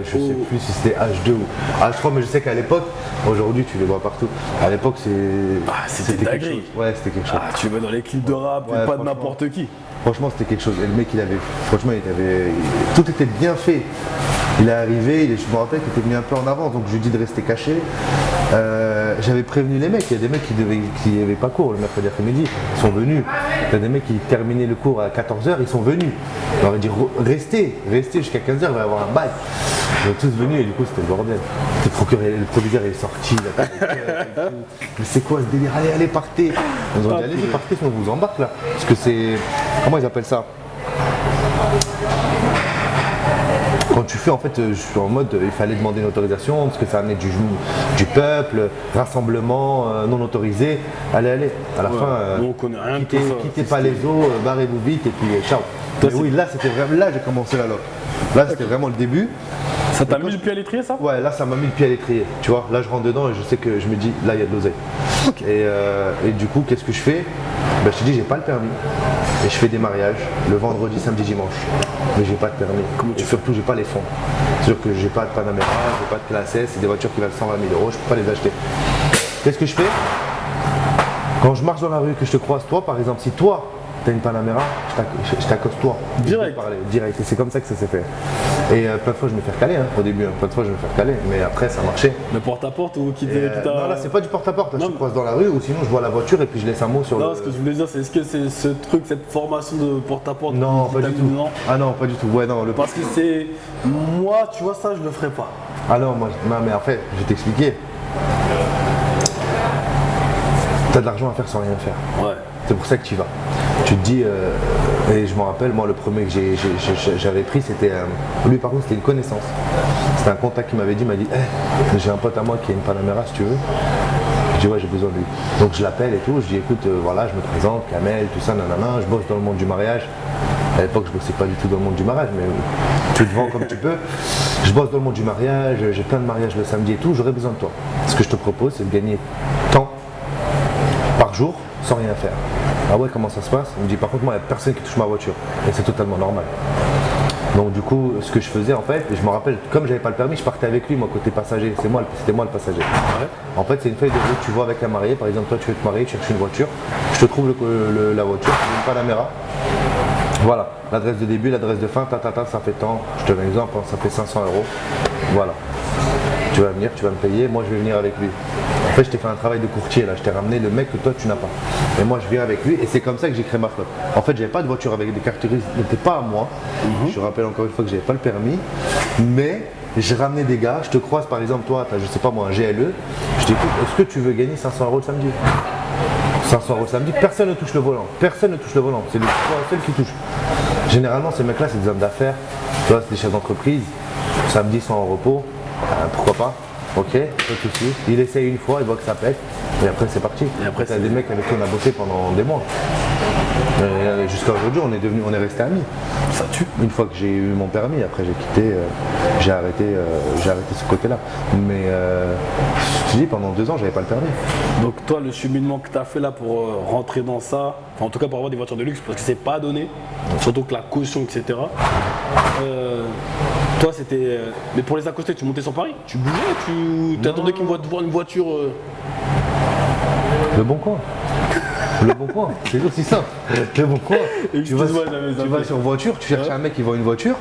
je sais plus si c'était H2 ou H3, mais je sais qu'à l'époque, aujourd'hui tu les vois partout. À l'époque, c'était quelque chose. Ouais, c'était quelque chose. Tu vas dans les clips de rap, pas de n'importe qui. Franchement, c'était quelque chose. Et le mec, tout était bien fait. Il est arrivé, je me rappelle qu'il était venu un peu en avance, donc je lui ai dit de rester caché. J'avais prévenu les mecs, il y a des mecs qui n'avaient pas cours le mercredi après-midi, ils sont venus. Il y a des mecs qui terminaient le cours à 14h, ils sont venus. On leur a dit restez jusqu'à 15h, il va y avoir un bail. Ils sont tous venus et du coup c'était le bordel. Le proviseur est sorti, mais c'est quoi ce délire? Allez, partez. Ils ont dit allez, partez, sinon on vous embarque là. Parce que c'est. Comment ils appellent ça? Quand tu fais, en fait, je suis en mode, il fallait demander une autorisation parce que ça amenait du peuple, rassemblement non autorisé. Allez, à la fin, on connaît rien quittez pas les eaux, barrez-vous vite et puis ciao. Mais oui, là c'était vraiment, là j'ai commencé la loc. Là c'était vraiment le début. Ça t'a mis le pied à l'étrier ça? Ouais, là ça m'a mis le pied à l'étrier. Tu vois, là je rentre dedans et je sais que je me dis, là il y a de l'oseille. Et du coup, qu'est-ce que je fais? Je te dis, j'ai pas le permis. Et je fais des mariages le vendredi, samedi, dimanche. Mais j'ai pas de permis. Et surtout, j'ai pas les fonds. C'est-à-dire que j'ai pas de Panamera, j'ai pas de classe S, c'est des voitures qui valent 120 000 €, je peux pas les acheter. Qu'est-ce que je fais? Quand je marche dans la rue, que je te croise, toi par exemple, si toi t'as une Panamera, je t'accoste toi. Direct. Et c'est comme ça que ça s'est fait. Et plein de fois je me fais recaler au début, plein de fois je me fais recaler, mais après ça marchait. Le porte-à-porte ou qui t'a. Non, là c'est pas du porte-à-porte, je te croise dans la rue ou sinon je vois la voiture et puis je laisse un mot sur Non, ce que je voulais dire, c'est est-ce que c'est ce truc, cette formation de porte-à-porte? Non, pas du tout. Ah non, pas du tout. Ouais, non, Parce que c'est. Moi, tu vois, ça je le ferais pas. Ah non, non, mais en fait, je vais t'expliquer. T'as de l'argent à faire sans rien faire. Ouais. C'est pour ça que tu y vas. Tu te dis, et je me rappelle, moi le premier que j'avais pris, c'était, lui par contre c'était une connaissance. C'était un contact qui m'avait dit, j'ai un pote à moi qui a une Panamera si tu veux. Je dis ouais, j'ai besoin de lui. Donc je l'appelle et tout, je dis écoute, voilà, je me présente, Kamel, tout ça, nanana, je bosse dans le monde du mariage. À l'époque je bossais pas du tout dans le monde du mariage, mais tu te vends comme tu peux. Je bosse dans le monde du mariage, j'ai plein de mariages le samedi et tout, j'aurais besoin de toi. Ce que je te propose, c'est de gagner tant par jour sans rien faire. Ah ouais, comment ça se passe? Il me dit par contre moi il n'y a personne qui touche ma voiture et c'est totalement normal. Donc du coup ce que je faisais en fait, je me rappelle comme j'avais pas le permis, je partais avec lui moi côté passager, c'était moi le passager. Ouais. En fait c'est une feuille de route, tu vois avec un marié, par exemple toi tu veux te marier, tu cherches une voiture, je te trouve la voiture, une Panamera. Voilà, l'adresse de début, l'adresse de fin, ça fait tant, je te donne un exemple, ça fait 500 €. Voilà. Tu vas venir, tu vas me payer, moi je vais venir avec lui. En fait je t'ai fait un travail de courtier là, je t'ai ramené le mec que toi tu n'as pas. Et moi je viens avec lui et c'est comme ça que j'ai créé ma flotte. En fait j'avais pas de voiture avec des caractéristiques, n'était pas à moi. Je te rappelle encore une fois que j'avais pas le permis, mais j'ai ramené des gars, je te croise par exemple toi, tu as je sais pas moi un GLE, je dis écoute, est-ce que tu veux gagner 500 € le samedi? 500 € le samedi, personne ne touche le volant, c'est le seul qui touche. Généralement ces mecs là c'est des hommes d'affaires, tu vois, c'est des chefs d'entreprise, samedi sont en repos. Pourquoi pas? Ok, pas de soucis. Il essaye une fois, il voit que ça pète, et après c'est parti. Et après t'as des mecs avec qui on a bossé pendant des mois. Jusqu'à aujourd'hui, on est resté amis. Ça tue. Une fois que j'ai eu mon permis, après j'ai quitté, j'ai arrêté ce côté-là. Mais je te dis, pendant 2 ans, j'avais pas le permis. Donc toi, le cheminement que tu as fait là pour rentrer dans ça, enfin, en tout cas pour avoir des voitures de luxe, parce que c'est pas donné, surtout que la caution, etc. Toi, c'était. Mais pour les accoster, tu montais sur Paris? Tu bougeais? Tu attendais qu'ils voient voir une voiture Le Bon Coin. Le Bon Coin, c'est aussi simple. Le Bon Coin. Tu vas sur voiture, tu cherches un mec qui vend une voiture,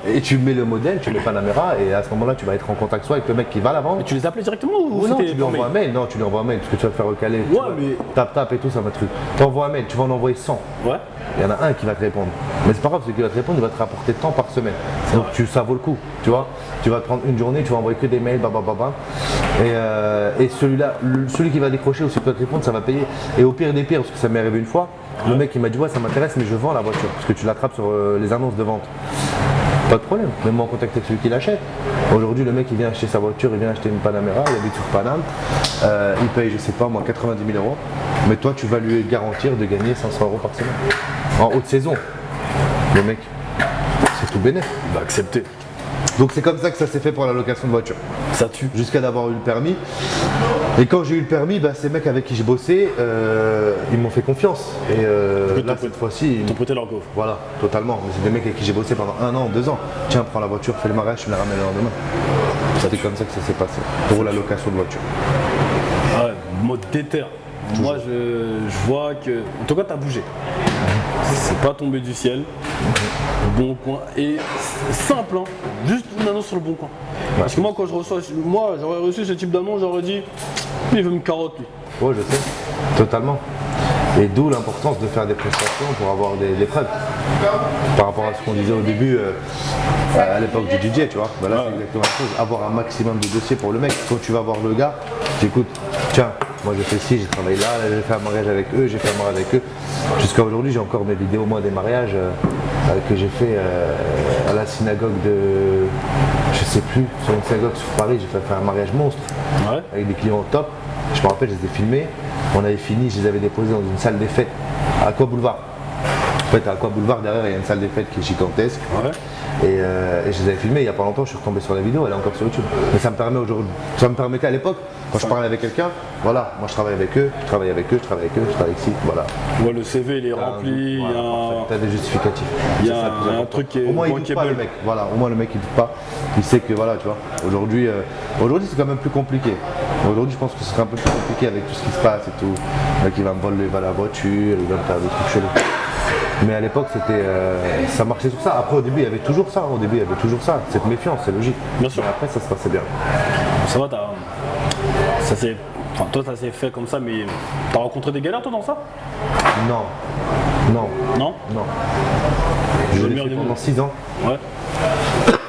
et tu mets le modèle, tu mets Panamera, et à ce moment-là, tu vas être en contact soit avec le mec qui va la vendre. Mais tu les appelais directement ou non, tu lui envoies un mail. Non, tu lui envoies un mail parce que tu vas te faire recaler. Ouais, mais. Tape et tout, ça va truc. Tu envoies un mail, tu vas en envoyer 100. Ouais. Il y en a un qui va te répondre. Mais c'est pas grave, celui qui va te répondre, il va te rapporter tant par semaine. Donc ça vaut le coup, tu vois. Tu vas te prendre une journée, tu vas envoyer que des mails, Et celui qui va décrocher ou celui qui va te répondre, ça va payer. Et au pire des pires, parce que ça m'est arrivé une fois, Le mec il m'a dit ouais ça m'intéresse mais je vends la voiture parce que tu l'attrapes sur les annonces de vente. Pas de problème, même moi en contact avec celui qui l'achète. Aujourd'hui le mec il vient acheter sa voiture, il vient acheter une Panamera, il habite sur Paname, il paye je sais pas moi 90 000 euros. Mais toi tu vas lui garantir de gagner 500 euros par semaine. En haute saison. Le mec, c'est tout bénéf. Il va accepter. Donc c'est comme ça que ça s'est fait pour la location de voiture. Ça tue. Jusqu'à d'avoir eu le permis. Et quand j'ai eu le permis, ces mecs avec qui j'ai bossé, ils m'ont fait confiance. Et là cette fois-ci, Ils t'ont prêté leur gaufre. voilà, totalement. Mais c'est des mecs avec qui j'ai bossé pendant 1 an, 2 ans. Tiens, prends la voiture, fais le mariage, je me la ramène le lendemain. C'était comme ça que ça s'est passé pour la location de voiture. Ah ouais, mode déter. Moi, je vois que. En tout cas, t'as bougé. C'est pas tombé du ciel. Bon coin. Et simple, hein. Juste une annonce sur le bon coin. Parce que moi, quand je reçois. Moi, j'aurais reçu ce type d'annonce, j'aurais dit. Il veut me carotte, lui. Ouais, je sais, totalement. Et d'où l'importance de faire des prestations pour avoir des preuves. Par rapport à ce qu'on disait au début, à l'époque du DJ, tu vois. Là, c'est exactement la chose. Avoir un maximum de dossiers pour le mec. Quand tu vas voir le gars, tu écoutes, tiens, moi j'ai fait ci, j'ai travaillé là, j'ai fait un mariage avec eux, j'ai fait un mariage avec eux. Jusqu'à aujourd'hui, j'ai encore mes vidéos, moi, des mariages que j'ai fait à la synagogue de. Je sais plus, sur une synagogue sur Paris, j'ai fait un mariage monstre. Ouais. Avec des clients au top. Je me rappelle, je les ai filmés. On avait fini, je les avais déposés dans une salle des fêtes à Aqua Boulevard. En fait, à Aqua Boulevard, derrière, il y a une salle des fêtes qui est gigantesque. Ouais. Et je les avais filmés il n'y a pas longtemps, je suis retombé sur la vidéo, elle est encore sur YouTube. Mais ça me permet aujourd'hui, ça me permettait à l'époque, quand je parlais avec quelqu'un, voilà, moi je travaille avec eux, je travaille avec eux, je travaille avec eux, je travaille ici, voilà. Ouais, le CV il est rempli, Voilà, t'as des justificatifs. il y a C'est ça le plus un important. truc qui est au moins il doute pas le mec, voilà, au moins le mec il doute pas, il sait que voilà, tu vois, aujourd'hui c'est quand même plus compliqué. Aujourd'hui je pense que ce serait un peu plus compliqué avec tout ce qui se passe et tout. Le mec il va me voler la voiture, il va me faire des trucs chelous. Mais à l'époque, ça marchait sur ça. Après, au début, il y avait toujours ça. Cette méfiance, c'est logique. Bien sûr. Mais après, ça se passait bien. Ça va, toi, ça s'est fait comme ça, mais t'as rencontré des galères, toi, dans ça? Non. Non? Non. Je l'ai fait pendant 6 ans. Ouais.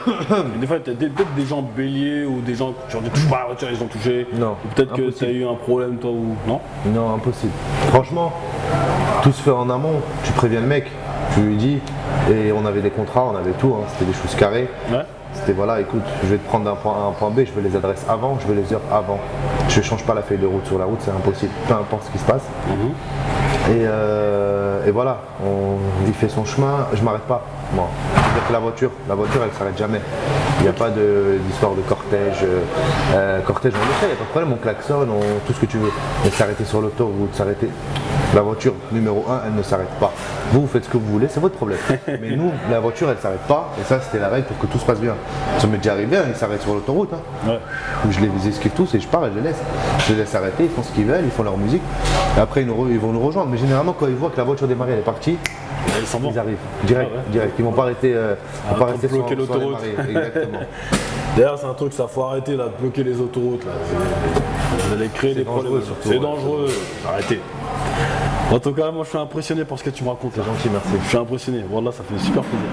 Et des fois, t'as peut-être des gens béliers ou des gens qui ne touchent pas la voiture, ils ont touché. Non. Ou peut-être que Impossible. t'as eu un problème, toi, ou non? Non, impossible. Franchement, tout se fait en amont. Tu préviens le mec, tu lui dis. Et on avait des contrats, on avait tout. Hein. C'était des choses carrées. Ouais. C'était voilà, écoute, je vais te prendre d'un point A à un point B, je veux les adresses avant, je veux les heures avant. Je ne change pas la feuille de route sur la route, c'est impossible, peu importe ce qui se passe. Et voilà, il fait son chemin, je m'arrête pas, moi. C'est-à-dire que la voiture elle s'arrête jamais. Il n'y a pas d'histoire de cortège. Cortège, on le fait, il n'y a pas de problème, on klaxonne, tout ce que tu veux. Mais s'arrêter sur l'autoroute, s'arrêter. La voiture numéro 1, elle ne s'arrête pas. Vous faites ce que vous voulez, c'est votre problème. Mais nous, la voiture, elle ne s'arrête pas. Et ça, c'était la règle pour que tout se passe bien. Ça m'est déjà arrivé, hein, ils s'arrêtent sur l'autoroute. Hein. Ouais. Je les esquive tous et je pars et je les laisse. Je les laisse arrêter, ils font ce qu'ils veulent, ils font leur musique. Et après, ils vont nous rejoindre. Mais généralement, quand ils voient que la voiture démarrée, elle est partie, Ils s'en vont. ils arrivent. Direct, Ah ouais. direct. Ils vont pas arrêter, train de bloquer sans l'autoroute. démarrer. Exactement. D'ailleurs, c'est un truc, ça faut arrêter là, de bloquer les autoroutes. Là. Vous allez créer des dangereux, problèmes. surtout, C'est ouais. dangereux. Arrêtez. En tout cas, moi je suis impressionné par ce que tu me racontes. C'est gentil, merci. Je suis impressionné. Voilà, ça fait super plaisir.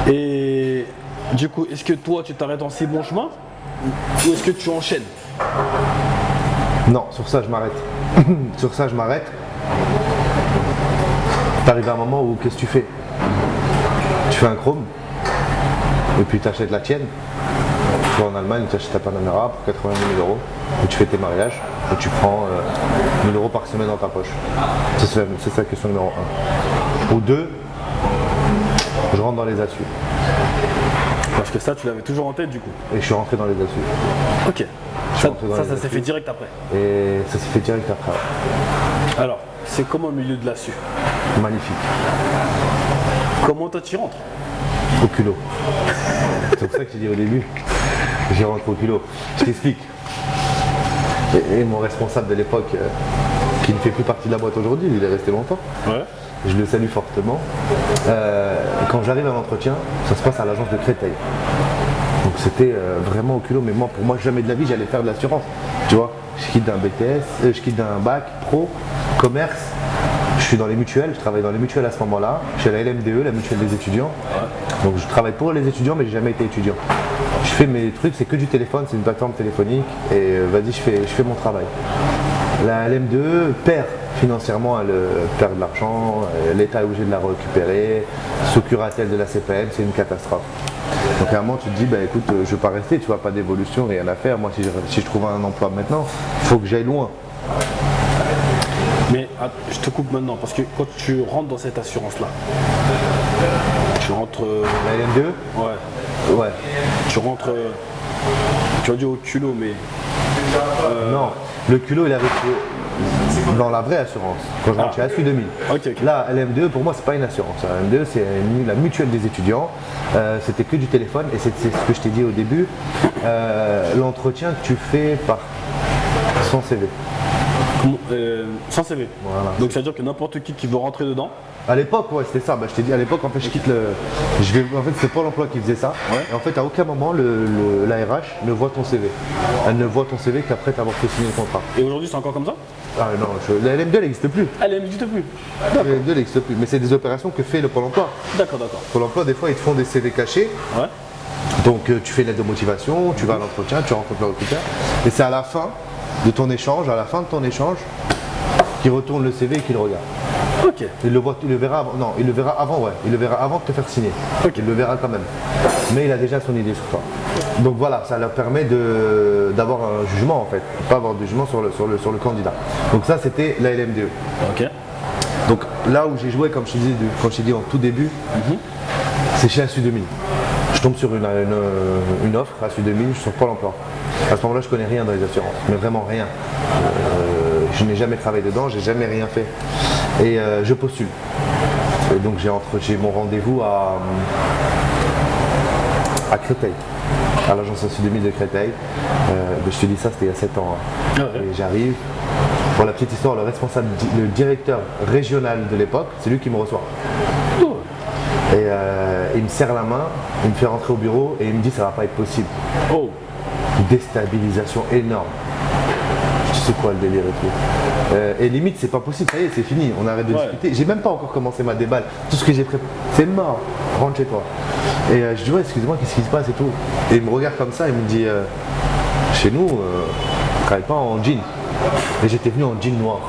Et du coup, est-ce que toi tu t'arrêtes en si bon chemin ou est-ce que tu enchaînes? Non, sur ça, je m'arrête. Sur ça, je m'arrête. T'arrives à un moment où, qu'est-ce que tu fais? Tu fais un chrome et puis tu achètes la tienne. Tu vas en Allemagne, tu achètes ta Panamera pour 90 000 euros et tu fais tes mariages et tu prends 1000 euros par semaine dans ta poche. C'est la question numéro 1. Ou 2, je rentre dans les assus. Parce que ça, tu l'avais toujours en tête du coup. Et je suis rentré dans les assus. Ok. suis Ça, rentré dans ça, les ça s'est assus. fait direct après. Et ça s'est fait direct après. Ouais. Alors, c'est comment au milieu de l'assu? Magnifique. Comment toi tu rentres? Au culot. C'est pour ça que j'ai dit au début, j'y rentre au culot. Je t'explique. Et mon responsable de l'époque, qui ne fait plus partie de la boîte aujourd'hui, il est resté longtemps, Ouais. je le salue fortement. Quand j'arrive à l'entretien, ça se passe à l'agence de Créteil. Donc c'était vraiment au culot, mais moi, pour moi, jamais de la vie, j'allais faire de l'assurance. Tu vois, je quitte d'un BTS, je quitte d'un bac, pro, commerce. Je suis dans les mutuelles, je travaille dans les mutuelles à ce moment-là. Je suis à la LMDE, la mutuelle des étudiants. Donc je travaille pour les étudiants, mais j'ai jamais été étudiant. Je fais mes trucs, c'est que du téléphone, c'est une plateforme téléphonique. Et vas-y, je fais mon travail. La LM2 perd financièrement, elle perd de l'argent, l'État est obligé de la récupérer, sous curatelle de la CPM, c'est une catastrophe. Donc à un moment tu te dis, bah écoute, je ne vais pas rester, tu vois, pas d'évolution, rien à faire. Moi si je trouve un emploi maintenant, il faut que j'aille loin. Mais je te coupe maintenant, parce que quand tu rentres dans cette assurance-là, tu rentres... La LM2 Ouais. Tu rentres... tu vas dire au culot, mais... Non, le culot il arrive dans la vraie assurance, quand je rentre chez ASU 2000. Ok. Là, LM2 pour moi c'est pas une assurance. La LM2 c'est la mutuelle des étudiants, c'était que du téléphone et c'est ce que je t'ai dit au début. L'entretien que tu fais par son CV. Sans CV. Voilà. Donc ça veut dire que n'importe qui veut rentrer dedans. À l'époque, ouais, c'était ça. Bah, je t'ai dit, à l'époque, en fait, je quitte le. En fait, c'est Pôle emploi qui faisait ça. Ouais. Et en fait, à aucun moment, la RH ne voit ton CV. Elle ne voit ton CV qu'après t'avoir fait signer le contrat. Et aujourd'hui, c'est encore comme ça? Ah non, la LM2, elle n'existe plus. Elle n'existe plus. La LM2, elle n'existe plus. Mais c'est des opérations que fait le Pôle emploi. D'accord. Pôle emploi, des fois, ils te font des CV cachés. Ouais. Donc, tu fais une lettre de motivation, tu vas à l'entretien, tu rencontres le recruteur. Et c'est à la fin de ton échange, qu'il retourne le CV et qu'il le regarde. Ok. Il le verra avant. Non, il le verra avant, ouais. Il le verra avant de te faire signer. Ok. Il le verra quand même. Mais il a déjà son idée sur toi. Donc voilà, ça leur permet d'avoir un jugement en fait. Pas avoir de jugement sur le candidat. Donc ça c'était la LM2. Ok. Donc là où j'ai joué, comme je t'ai dit en tout début, c'est chez ASU 2000. Je tombe sur une offre, ASU 2000, sur Pôle emploi. À ce moment-là, je connais rien dans les assurances, mais vraiment rien. Je n'ai jamais travaillé dedans, j'ai jamais rien fait. Et je postule. Et donc j'ai mon rendez-vous à Créteil, à l'agence ASU 2000 de Créteil. Je te dis ça, c'était il y a 7 ans. Hein. Ouais. Et j'arrive. Pour la petite histoire, le directeur régional de l'époque, c'est lui qui me reçoit. Et il me serre la main, il me fait rentrer au bureau et il me dit ça va pas être possible. Oh. Déstabilisation énorme. Je sais quoi le délire et tout. Et limite c'est pas possible, ça y est, c'est fini, on arrête de discuter. J'ai même pas encore commencé ma déballe. Tout ce que j'ai préparé, c'est mort, rentre chez toi. Et je dis ouais, excuse-moi, qu'est-ce qui se passe et tout. Et il me regarde comme ça, il me dit chez nous, on travaille pas en jean. Et j'étais venu en jean noir.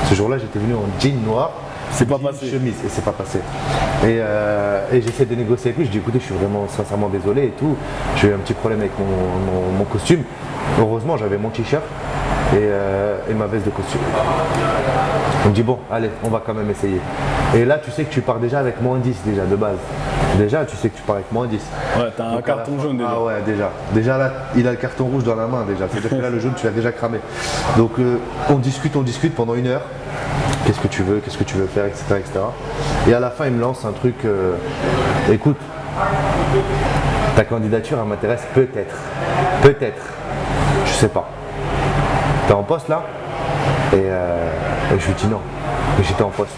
Ce jour-là, j'étais venu en jean noir. C'est pas passé. Chemise, et c'est pas passé. Et j'essaie de négocier avec lui, je dis écoutez, je suis vraiment sincèrement désolé et tout. J'ai eu un petit problème avec mon costume. Heureusement, j'avais mon t-shirt et ma veste de costume. On me dit bon, allez, on va quand même essayer. Et là, tu sais que tu pars déjà avec moins 10 déjà de base. Déjà, tu sais que tu pars avec moins 10. Ouais, t'as un carton jaune déjà. Ah ouais, déjà. Déjà là, il a le carton rouge dans la main déjà. C'est-à-dire que là, le jaune, tu l'as déjà cramé. Donc on discute pendant 1 heure. Qu'est-ce que tu veux faire, etc., etc. Et à la fin, il me lance un truc, écoute, ta candidature, elle m'intéresse peut-être. Peut-être. Je sais pas. T'es en poste là? Et je lui dis non. Mais j'étais en poste.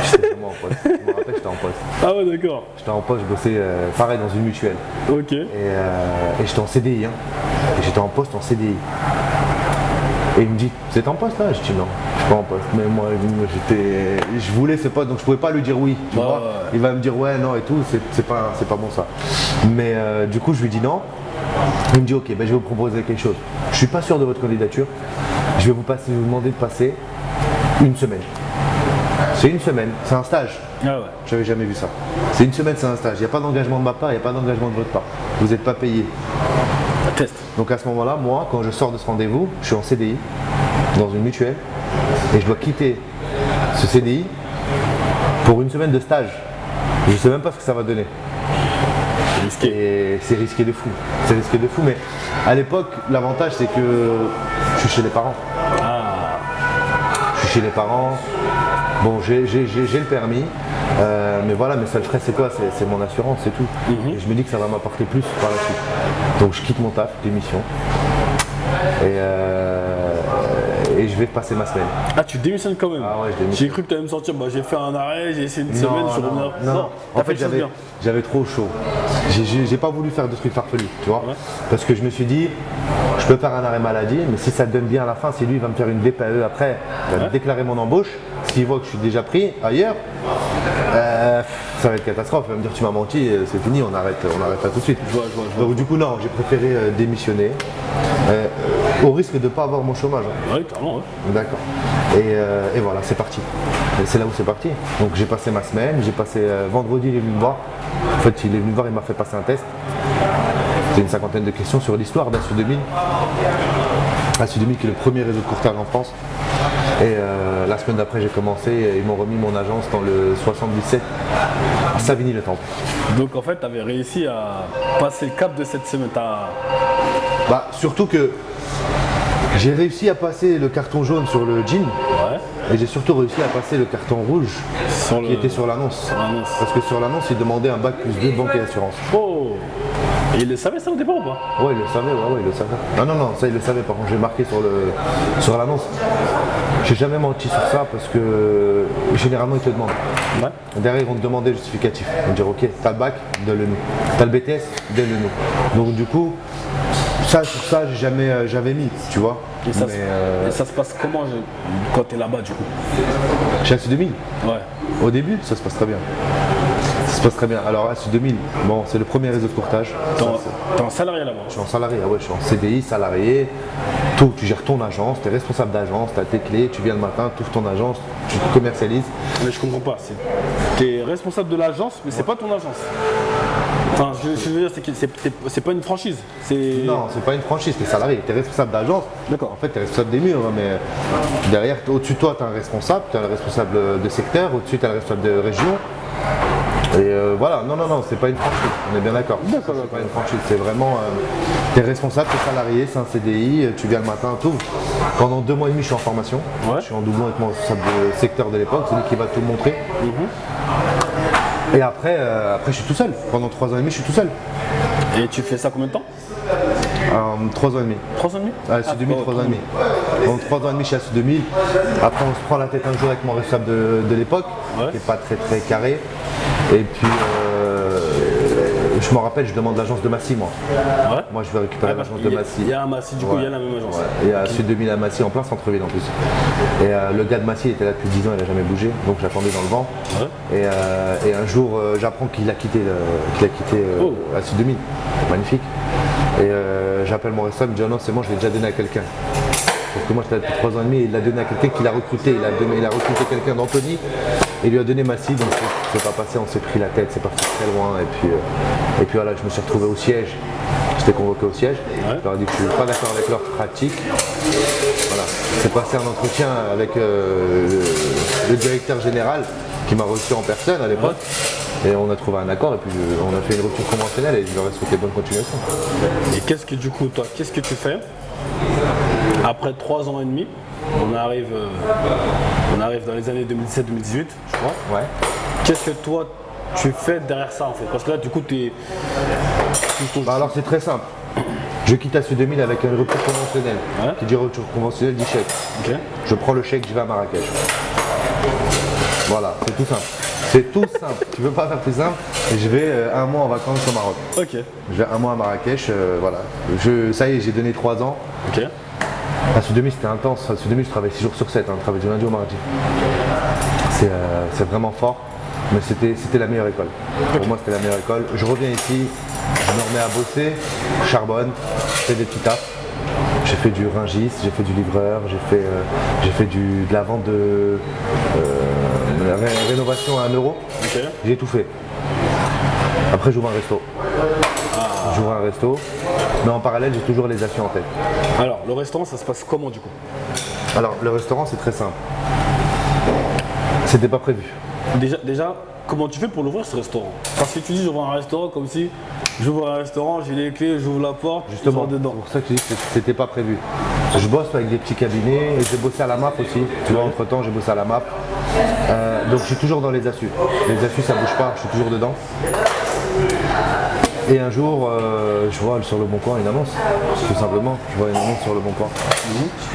J'étais vraiment en poste. Je me rappelle, j'étais en poste. Ah ouais, d'accord. J'étais en poste, je bossais pareil dans une mutuelle. Ok. Et j'étais en CDI. Hein. Et j'étais en poste en CDI. Et il me dit, vous êtes en poste là? Je dis non, je suis pas en poste. Mais moi, je voulais ce poste, donc je pouvais pas lui dire oui. Tu vois, il va me dire ouais, non et tout, c'est pas bon ça. Mais du coup, je lui dis non. Il me dit ok, ben, je vais vous proposer quelque chose. Je suis pas sûr de votre candidature. Je vais vous demander de passer 1 semaine. C'est 1 semaine, c'est un stage. Ah ouais. J'avais jamais vu ça. C'est 1 semaine, c'est un stage. Il n'y a pas d'engagement de ma part, il n'y a pas d'engagement de votre part. Vous n'êtes pas payé. Test. Donc à ce moment-là, moi, quand je sors de ce rendez-vous, je suis en CDI, dans une mutuelle, et je dois quitter ce CDI pour 1 semaine de stage. Je ne sais même pas ce que ça va donner. C'est risqué. Et c'est risqué de fou. C'est risqué de fou, mais à l'époque, l'avantage c'est que je suis chez les parents. Ah. Je suis chez les parents. Bon, j'ai le permis, mais voilà, mes seuls frais c'est quoi? C'est mon assurance, c'est tout. Et je me dis que ça va m'apporter plus par la suite. Donc je quitte mon taf, démission, et je vais passer ma semaine. Ah, tu démissionnes quand même? Ah ouais, je démissionne. J'ai cru que tu allais me sortir, bah, j'ai fait un arrêt, j'ai essayé une semaine, je suis revenu. Non. En fait, j'avais trop chaud. J'ai pas voulu faire de trucs farfelus, tu vois. Ouais. Parce que je me suis dit, je peux faire un arrêt maladie, mais si ça donne bien à la fin, si lui il va me faire une DPAE après, il va me déclarer mon embauche, s'il voit que je suis déjà pris ailleurs, ça va être catastrophe. Il va me dire tu m'as menti, c'est fini, on arrête là tout de suite. Je vois. Donc du coup non, j'ai préféré démissionner. Au risque de ne pas avoir mon chômage. Hein. Oui, clairement, ouais. D'accord. Et voilà, c'est parti. Et c'est là où c'est parti. Donc j'ai passé ma semaine, j'ai passé vendredi, il est venu me voir. En fait, il est venu me voir, il m'a fait passer un test. C'était une cinquantaine de questions sur l'histoire d'Assu 2000. Assu 2000 qui est le premier réseau de courtage en France. Et la semaine d'après, j'ai commencé et ils m'ont remis mon agence dans le 77 à Savigny-le-Temple. Donc en fait, tu avais réussi à passer le cap de cette semaine. Bah, surtout que j'ai réussi à passer le carton jaune sur le jean. Ouais. Et j'ai surtout réussi à passer le carton rouge qui était sur l'annonce. Parce que sur l'annonce, il demandait un bac plus 2 banque et assurance. Oh. Et il le savait ça au départ ou pas? Ouais, il le savait, ouais, il le savait. Non, ça il le savait, par contre j'ai marqué sur l'annonce. J'ai jamais menti sur ça parce que généralement ils te demandent. Ouais. Derrière ils vont te demander le justificatif. Ils vont dire ok, t'as le bac, donne-le nous. T'as le BTS, donne-le nous. Donc du coup, sur ça j'avais mis, tu vois. Et ça se passe comment quand t'es là-bas du coup? Chez Assu 2000. Ouais. Au début, ça se passe très bien. Ça se passe très bien. Alors Assu 2000, bon, c'est le premier réseau de courtage. T'es en salarié là-bas? Je suis en salarié, ouais, je suis en CDI, salarié. Tout, tu gères ton agence, tu es responsable d'agence, tu as tes clés, tu viens le matin, tu ouvres ton agence, tu te commercialises. Mais je comprends pas. Tu es responsable de l'agence, mais c'est pas ton agence. Enfin, je veux dire, c'est pas une franchise. Non, c'est pas une franchise, tu es salarié, tu es responsable d'agence. D'accord. En fait, tu es responsable des murs, hein, mais derrière, au-dessus de toi, tu as un responsable, tu as le responsable de secteur, au-dessus, tu as le responsable de région. Et voilà, non, c'est pas une franchise, on est bien d'accord. D'accord. C'est pas une franchise, c'est vraiment. Tu es responsable, tu es salarié, c'est un CDI, tu viens le matin, tout. Pendant 2 mois et demi, je suis en formation. Ouais. Je suis en doublon avec mon responsable de secteur de l'époque, c'est lui qui va tout montrer. Et après, je suis tout seul. Pendant 3 ans et demi, je suis tout seul. Et tu fais ça combien de temps? 3 ans et demi. 3 ans et demi? Assu 2000, 3 ans et demi. Donc 3 ans et demi chez Assu 2000. Après, on se prend la tête un jour avec mon responsable de l'époque, Ouais. qui n'est pas très carré. Et puis, je me rappelle, je demande l'agence de Massy, moi. Ouais. Moi, je vais récupérer l'agence de Massy. Il y a un Massy, du coup, il y a la même agence. Il y a Assu 2000 à Massy, en plein centre-ville en plus. Et le gars de Massy était là depuis 10 ans, il n'a jamais bougé, donc j'attendais dans le vent. Ouais. Et un jour, j'apprends qu'il a quitté, Assu 2000. Magnifique. Et j'appelle mon responsable, il me dit oh non, c'est moi, je l'ai déjà donné à quelqu'un. Parce que moi j'étais là depuis 3 ans et demi et il l'a donné à quelqu'un qu'il a recruté. Il a recruté quelqu'un d'Anthony et lui a donné Massy, donc c'est pas passé, on s'est pris la tête, c'est parti très loin. Et puis voilà, je me suis retrouvé au siège. J'étais convoqué au siège. Ouais. Je leur ai dit que je ne suis pas d'accord avec leur pratique. Voilà. C'est passé un entretien avec le directeur général qui m'a reçu en personne à l'époque. Et on a trouvé un accord et puis on a fait une rupture conventionnelle et je leur ai souhaité bonne continuation. Et qu'est-ce que du coup, toi, qu'est-ce que tu fais après 3 ans et demi? On arrive dans les années 2017-2018, je crois. Ouais. Qu'est-ce que toi, tu fais derrière ça en fait? Parce que là, du coup, tu es. Bah alors c'est très simple. Je quitte Assu 2000 avec une rupture conventionnelle. Ouais. Qui dit rupture conventionnelle dit chèque. Ok. Je prends le chèque, je vais à Marrakech. Voilà, c'est tout simple. C'est tout simple. Tu veux pas faire plus simple? Je vais 1 mois en vacances au Maroc. Ok. Je vais 1 mois à Marrakech, voilà. Ça y est, j'ai donné 3 ans. Ok. Assu 2000 c'était intense. Assu 2000 je travaille 6 jours sur 7, je travaille du lundi au mardi. C'est vraiment fort, mais c'était la meilleure école. Pour moi c'était la meilleure école. Je reviens ici, je me remets à bosser, je charbonne, je fais des petits tafs. J'ai fait du ringis, j'ai fait du livreur, j'ai fait de la vente de rénovation à 1 euro. Ok. J'ai tout fait. Après j'ouvre un resto. J'ouvre un resto, mais en parallèle j'ai toujours les assus en tête. Alors, le restaurant, ça se passe comment du coup? Alors le restaurant c'est très simple. C'était pas prévu. Déjà, comment tu fais pour l'ouvrir ce restaurant? Parce que tu dis j'ouvre un restaurant comme si j'ouvre un restaurant, j'ai les clés, j'ouvre la porte, Justement, je sors dedans. c'est pour ça que je dis que c'était pas prévu. Je bosse avec des petits cabinets et j'ai bossé à la MAP aussi. Tu vois, entre temps j'ai bossé à la MAP. Donc je suis toujours dans les assus. Les assus ça bouge pas, je suis toujours dedans. Et un jour, je vois sur le Bon Coin une annonce, tout simplement. Je vois une annonce sur le Bon Coin.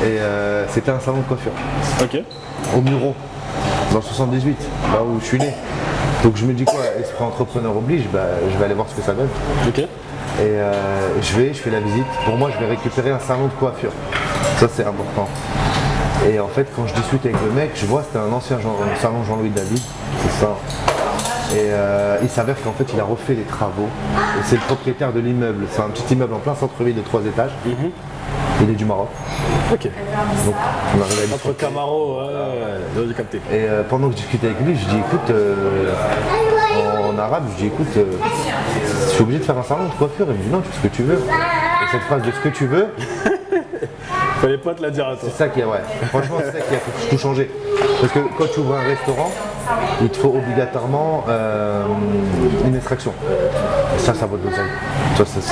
Et c'était un salon de coiffure. Ok. Au Muro, dans le 78, là où je suis né. Donc je me dis quoi, esprit entrepreneur oblige, je vais aller voir ce que ça donne. Ok. Et je fais la visite. Pour moi, je vais récupérer un salon de coiffure. Ça, c'est important. Et en fait, quand je discute avec le mec, je vois c'était un ancien salon Jean-Louis David, c'est ça. Et il s'avère qu'en fait, il a refait les travaux. Et c'est le propriétaire de l'immeuble. C'est un petit immeuble en plein centre-ville de 3 étages. Il est du Maroc. Ok. Donc on arrive à Entre discuter. Camaro, ouais, j'ai capté. Et pendant que je discutais avec lui, je dis écoute, en arabe, je dis écoute, je suis obligé de faire un salon de coiffure. Il me dit non, tu fais ce que tu veux. Et cette phrase de ce que tu veux, Fallait pas te la dire à toi. c'est ça qui a, ouais. Franchement, c'est ça qui a tout changé. Parce que quand tu ouvres un restaurant, il te faut obligatoirement une extraction. Et ça vaut de l'oseille.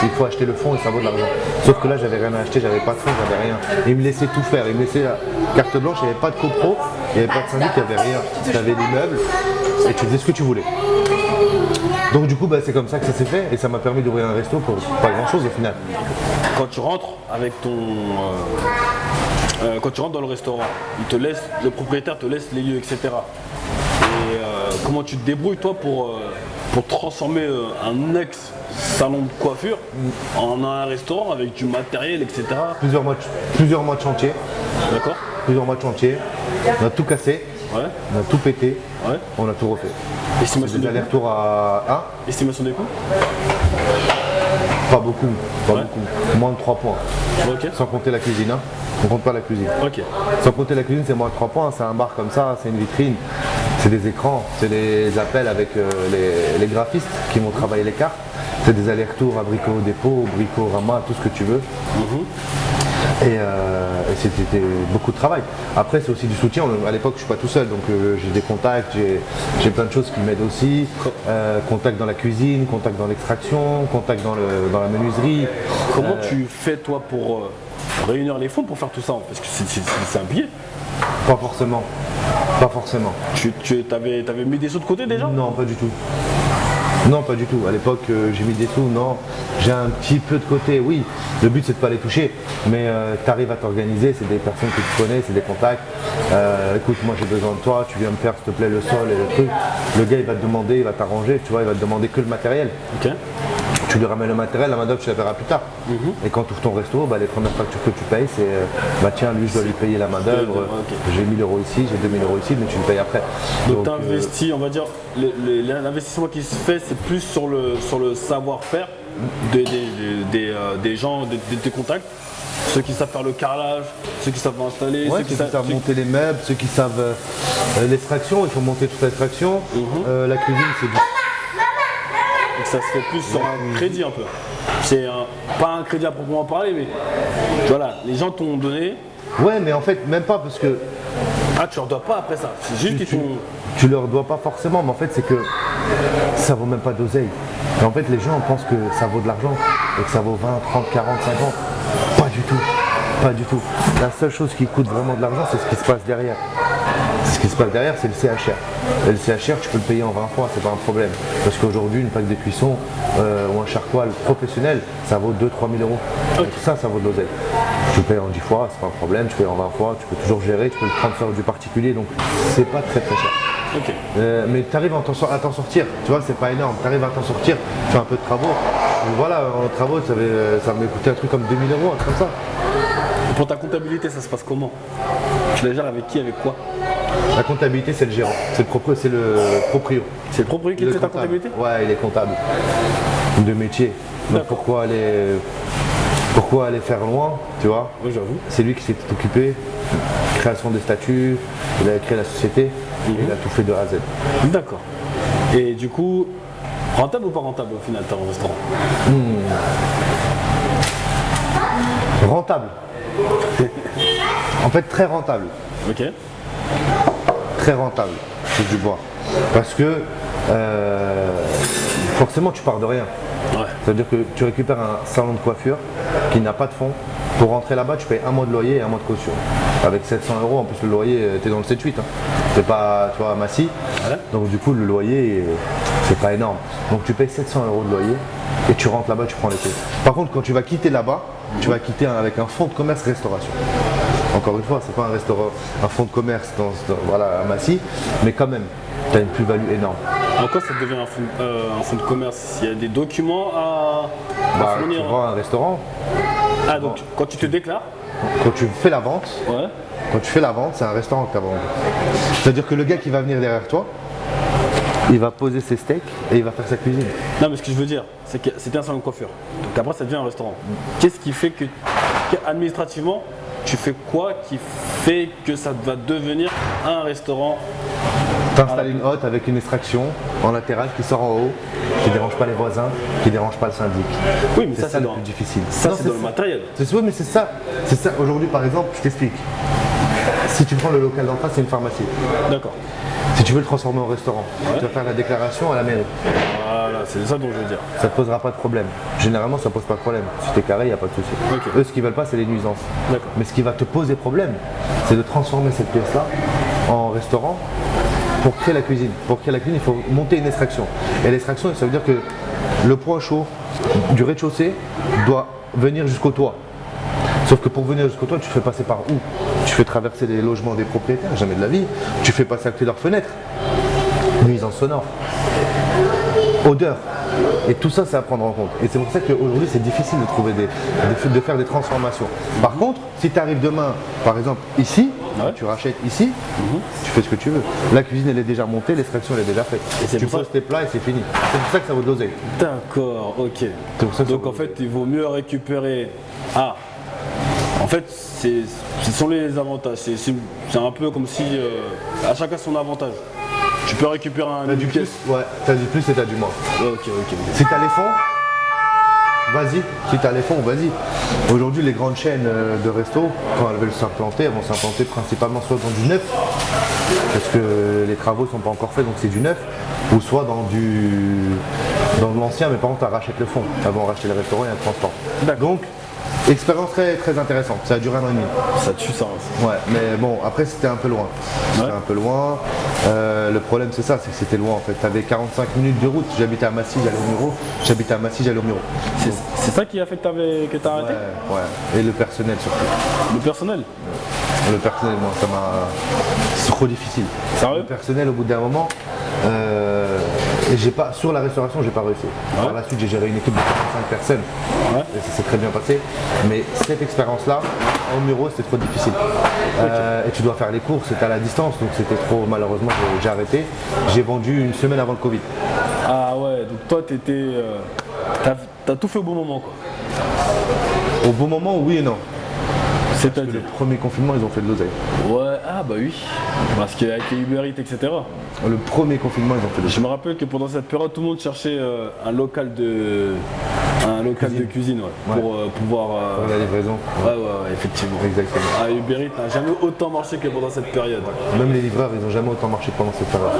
Il faut acheter le fond et ça vaut de l'argent. Sauf que là, j'avais rien à acheter, j'avais pas de fond, j'avais rien. Et il me laissait tout faire. Il me laissait la carte blanche, il n'y avait pas de copro, il n'y avait pas de syndic, il n'y avait rien. Tu avais l'immeuble et tu faisais ce que tu voulais. Donc du coup, c'est comme ça que ça s'est fait et ça m'a permis d'ouvrir un resto pour pas grand chose au final. Quand tu rentres avec ton. Quand tu rentres dans le restaurant, le propriétaire te laisse les lieux, etc. Et comment tu te débrouilles toi pour transformer un ex-salon de coiffure en un restaurant avec du matériel, etc. Plusieurs mois de chantier. D'accord. Plusieurs mois de chantier. On a tout cassé, Ouais. on a tout pété, Ouais. on a tout refait. Estimation Des des coûts. allers-retours à Estimation des coûts. pas beaucoup, pas Ouais. beaucoup. Moins de 3 points. Ok. Sans compter la cuisine, hein. On compte pas la cuisine. Ok. Sans compter la cuisine, c'est moins de 3 points. C'est un bar comme ça, c'est une vitrine, c'est des écrans, c'est des appels avec les graphistes qui vont travailler les cartes. C'est des allers-retours à Brico Dépôt, Brico Rama, tout ce que tu veux. Et c'était beaucoup de travail. Après, c'est aussi du soutien. À l'époque, je suis pas tout seul, donc j'ai des contacts, j'ai plein de choses qui m'aident aussi. Contact dans la cuisine, contact dans l'extraction, contact dans la menuiserie. Comment tu fais toi pour réunir les fonds pour faire tout ça? Parce que c'est un billet. Pas forcément. Pas forcément. Tu avais mis des sous de côté déjà? Non, pas du tout. Non, pas du tout. À l'époque, j'ai mis des sous, non. J'ai un petit peu de côté, oui. Le but, c'est de ne pas les toucher. Mais tu arrives à t'organiser, c'est des personnes que tu connais, c'est des contacts. Écoute, moi, j'ai besoin de toi, tu viens me faire, s'il te plaît, le sol et le truc. Le gars, il va te demander, il va t'arranger, tu vois, il va te demander que le matériel. Ok. Tu lui ramènes le matériel, la main-d'œuvre, tu la verras plus tard. Et quand tu ouvres ton resto, les premières factures que tu payes, c'est tiens, lui, je dois lui payer la main-d'œuvre. Ok. J'ai 1000 € ici, j'ai 2000 € ici, mais tu le payes après. Donc tu investis, on va dire, l'investissement qui se fait, c'est plus sur le savoir-faire des gens, des contacts, ceux qui savent faire le carrelage, ceux qui savent installer, Ouais, ceux qui savent monter les meubles, ceux qui savent l'extraction, il faut monter toute l'extraction. La cuisine, c'est du... Donc ça se fait plus sur un crédit un peu. C'est pas un crédit à proprement parler, mais voilà, les gens t'ont donné. Ouais, mais en fait, même pas parce que Ah, tu leur dois pas après ça. C'est juste qu'ils t'ont. tu leur dois pas forcément, mais en fait, c'est que ça vaut même pas d'oseille. Et en fait, les gens pensent que ça vaut de l'argent et que ça vaut 20, 30, 40, 50. Pas du tout. Pas du tout. La seule chose qui coûte vraiment de l'argent, c'est ce qui se passe derrière. Ce qui se passe derrière, c'est le CHR. Et le CHR, tu peux le payer en 20 fois, c'est pas un problème. Parce qu'aujourd'hui, une plaque de cuisson ou un charcoal professionnel, ça vaut 2-3 000 €. Donc ça vaut de l'oseille. Tu le payes en 10 fois, c'est pas un problème. Tu payes en 20 fois, tu peux toujours gérer, tu peux le prendre sur du particulier. Donc c'est pas très très cher. Ok. Mais tu arrives à t'en sortir, tu vois, c'est pas énorme. Tu arrives à t'en sortir, tu fais un peu de travaux. Donc voilà, en travaux, ça m'a coûté un truc comme 2000 €, un truc comme ça. Et pour ta comptabilité, ça se passe comment? Tu la gères avec qui, avec quoi? La comptabilité, c'est le gérant, c'est le proprio. C'est le propriétaire qui Le fait ta comptable. comptabilité? Ouais, il est comptable de métier. Donc D'accord. pourquoi aller faire loin, tu vois? Oui, j'avoue. C'est lui qui s'est tout occupé, création des statuts, il a créé la société, et il a tout fait de A à Z. D'accord. Et du coup, rentable ou pas rentable au final, ton restaurant? Rentable. En fait, très rentable. Ok. Très rentable, touche du bois. Parce que forcément, tu pars de rien. Ouais. C'est-à-dire que tu récupères un salon de coiffure qui n'a pas de fonds. Pour rentrer là-bas, tu payes un mois de loyer et un mois de caution. Avec 700 €, en plus le loyer, tu es dans le 7-8. Hein. C'est pas, tu vois, à Massy. Voilà. Donc du coup, le loyer, c'est pas énorme. Donc tu payes 700 € de loyer et tu rentres là-bas, tu prends les clés. Par contre, quand tu vas quitter là-bas, tu vas quitter avec un fonds de commerce restauration. Encore une fois, c'est pas un fonds de commerce voilà, à Massy, mais quand même, tu as une plus-value énorme. En quoi ça devient un fonds de commerce? Il y a des documents à Tu fournir? vends un restaurant, Ah, donc quand tu te déclares? quand tu fais la vente, Ouais. c'est un restaurant que tu as vendu. C'est-à-dire que le gars qui va venir derrière toi, il va poser ses steaks et il va faire sa cuisine. Non, mais ce que je veux dire, c'est que c'était un salon de coiffure. Donc après, ça devient un restaurant. Qu'est-ce qui fait que Administrativement, tu fais quoi qui fait que ça va devenir un restaurant? T'installes une hotte avec une extraction en latéral qui sort en haut, qui ne dérange pas les voisins, qui ne dérange pas le syndic. Oui, mais ça, c'est le dans plus difficile. Ça, Non, c'est dans le matériel. Oui, mais c'est ça. Aujourd'hui, par exemple, je t'explique. Si tu prends le local d'en face, c'est une pharmacie. D'accord. Si tu veux le transformer en restaurant, tu vas faire la déclaration à la mairie. Voilà, c'est ça dont je veux dire. Ça ne te posera pas de problème. Généralement, ça ne pose pas de problème. Si tu es carré, il n'y a pas de souci. Ok. Eux, ce qu'ils veulent pas, c'est les nuisances. D'accord. Mais ce qui va te poser problème, c'est de transformer cette pièce-là en restaurant pour créer la cuisine. Pour créer la cuisine, il faut monter une extraction. Et l'extraction, ça veut dire que le point chaud du rez-de-chaussée doit venir jusqu'au toit. Sauf que pour venir jusqu'au toit, tu fais passer par où? Tu fais traverser les logements des propriétaires, jamais de la vie. Tu fais passer à côté de leurs fenêtres. Nuisance sonore. Odeur. Et tout ça, c'est à prendre en compte. Et c'est pour ça qu'aujourd'hui, c'est difficile de trouver de faire des transformations. Par contre, si tu arrives demain, par exemple, ici, tu rachètes ici, tu fais ce que tu veux. La cuisine, elle est déjà montée, l'extraction, elle est déjà faite. c'est Tu pour poses tes plats et c'est fini. C'est pour ça que ça vaut de l'oseille. D'accord, ok. pour ça que ça Donc vaut en de fait, il vaut mieux récupérer. Ah, en fait, ce sont les avantages. C'est un peu comme si à chacun son avantage. Tu peux récupérer T'as du plus, ouais, t'as du plus et t'as du moins. Ok. Si t'as les fonds, vas-y. Si t'as les fonds, vas-y. Aujourd'hui, les grandes chaînes de resto, quand elles veulent s'implanter, elles vont s'implanter principalement soit dans du neuf, parce que les travaux ne sont pas encore faits, donc c'est du neuf, ou soit dans l'ancien, mais par contre, tu rachètes le fond. Elles vont racheter le restaurant et un transport. Donc, expérience très, très intéressante. Ça a duré 1 an et demi. Ça tue ça. Ouais, mais bon, après c'était un peu loin. C'était un peu loin. Le problème c'est ça, c'est que c'était loin en fait. T'avais 45 minutes de route. J'habitais à Massy, j'allais au Muro. J'habitais à Massy, j'allais au Muro. C'est ça qui a fait que t'as arrêté? Ouais. Et le personnel surtout. Le personnel? Le personnel, moi, ça m'a. C'est trop difficile. Sérieux? Le personnel, au bout d'un moment, et j'ai pas, sur la restauration, j'ai pas réussi. Par la suite, j'ai géré une équipe de 45 personnes. Et ça s'est très bien passé. Mais cette expérience-là, au Muro, c'était trop difficile. Et tu dois faire les courses, c'était à la distance, donc c'était trop. Malheureusement, j'ai arrêté. J'ai vendu une semaine avant le Covid. Ah ouais, donc toi, t'as tout fait au bon moment quoi. Au bon moment, oui et non. C'est-à-dire? Le premier confinement, ils ont fait de l'oseille. Ouais, ah bah oui. Parce qu'avec les Uber Eats, etc. Le premier confinement, ils ont fait de Je l'oseille. me rappelle que pendant cette période, tout le monde cherchait un local de cuisine pour pouvoir. Pour la livraison. Ouais, effectivement. Exactement. Ah, Uber Eats n'a jamais autant marché que pendant cette période. Même les livreurs, ils n'ont jamais autant marché pendant cette période.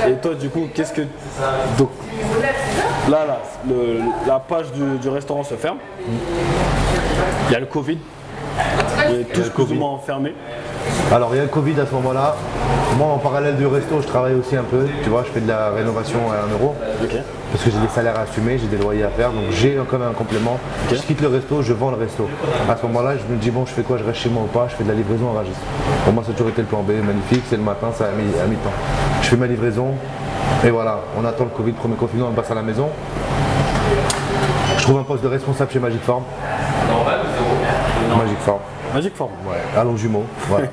Et toi, du coup, qu'est-ce que. Donc, là, la page du restaurant se ferme. Il y a le Covid. On est tous plus ou moins enfermés. Alors il y a le Covid à ce moment-là. Moi en parallèle du resto, je travaille aussi un peu. Tu vois, je fais de la rénovation à 1 euro. Ok. Parce que j'ai des salaires à assumer, j'ai des loyers à faire. Donc j'ai quand même un complément. Ok. Je quitte le resto, je vends le resto. À ce moment-là, je me dis bon, je fais quoi? Je reste chez moi ou pas? Je fais de la livraison à Rungis. Pour moi, ça a toujours été le plan B, magnifique. C'est le matin, c'est à mi-temps. Je fais ma livraison. Et voilà, on attend le Covid, premier confinement, on passe à la maison. Je trouve un poste de responsable chez Magic Form. Magic Form. Magic Form. Ouais, allons jumeaux. Voilà.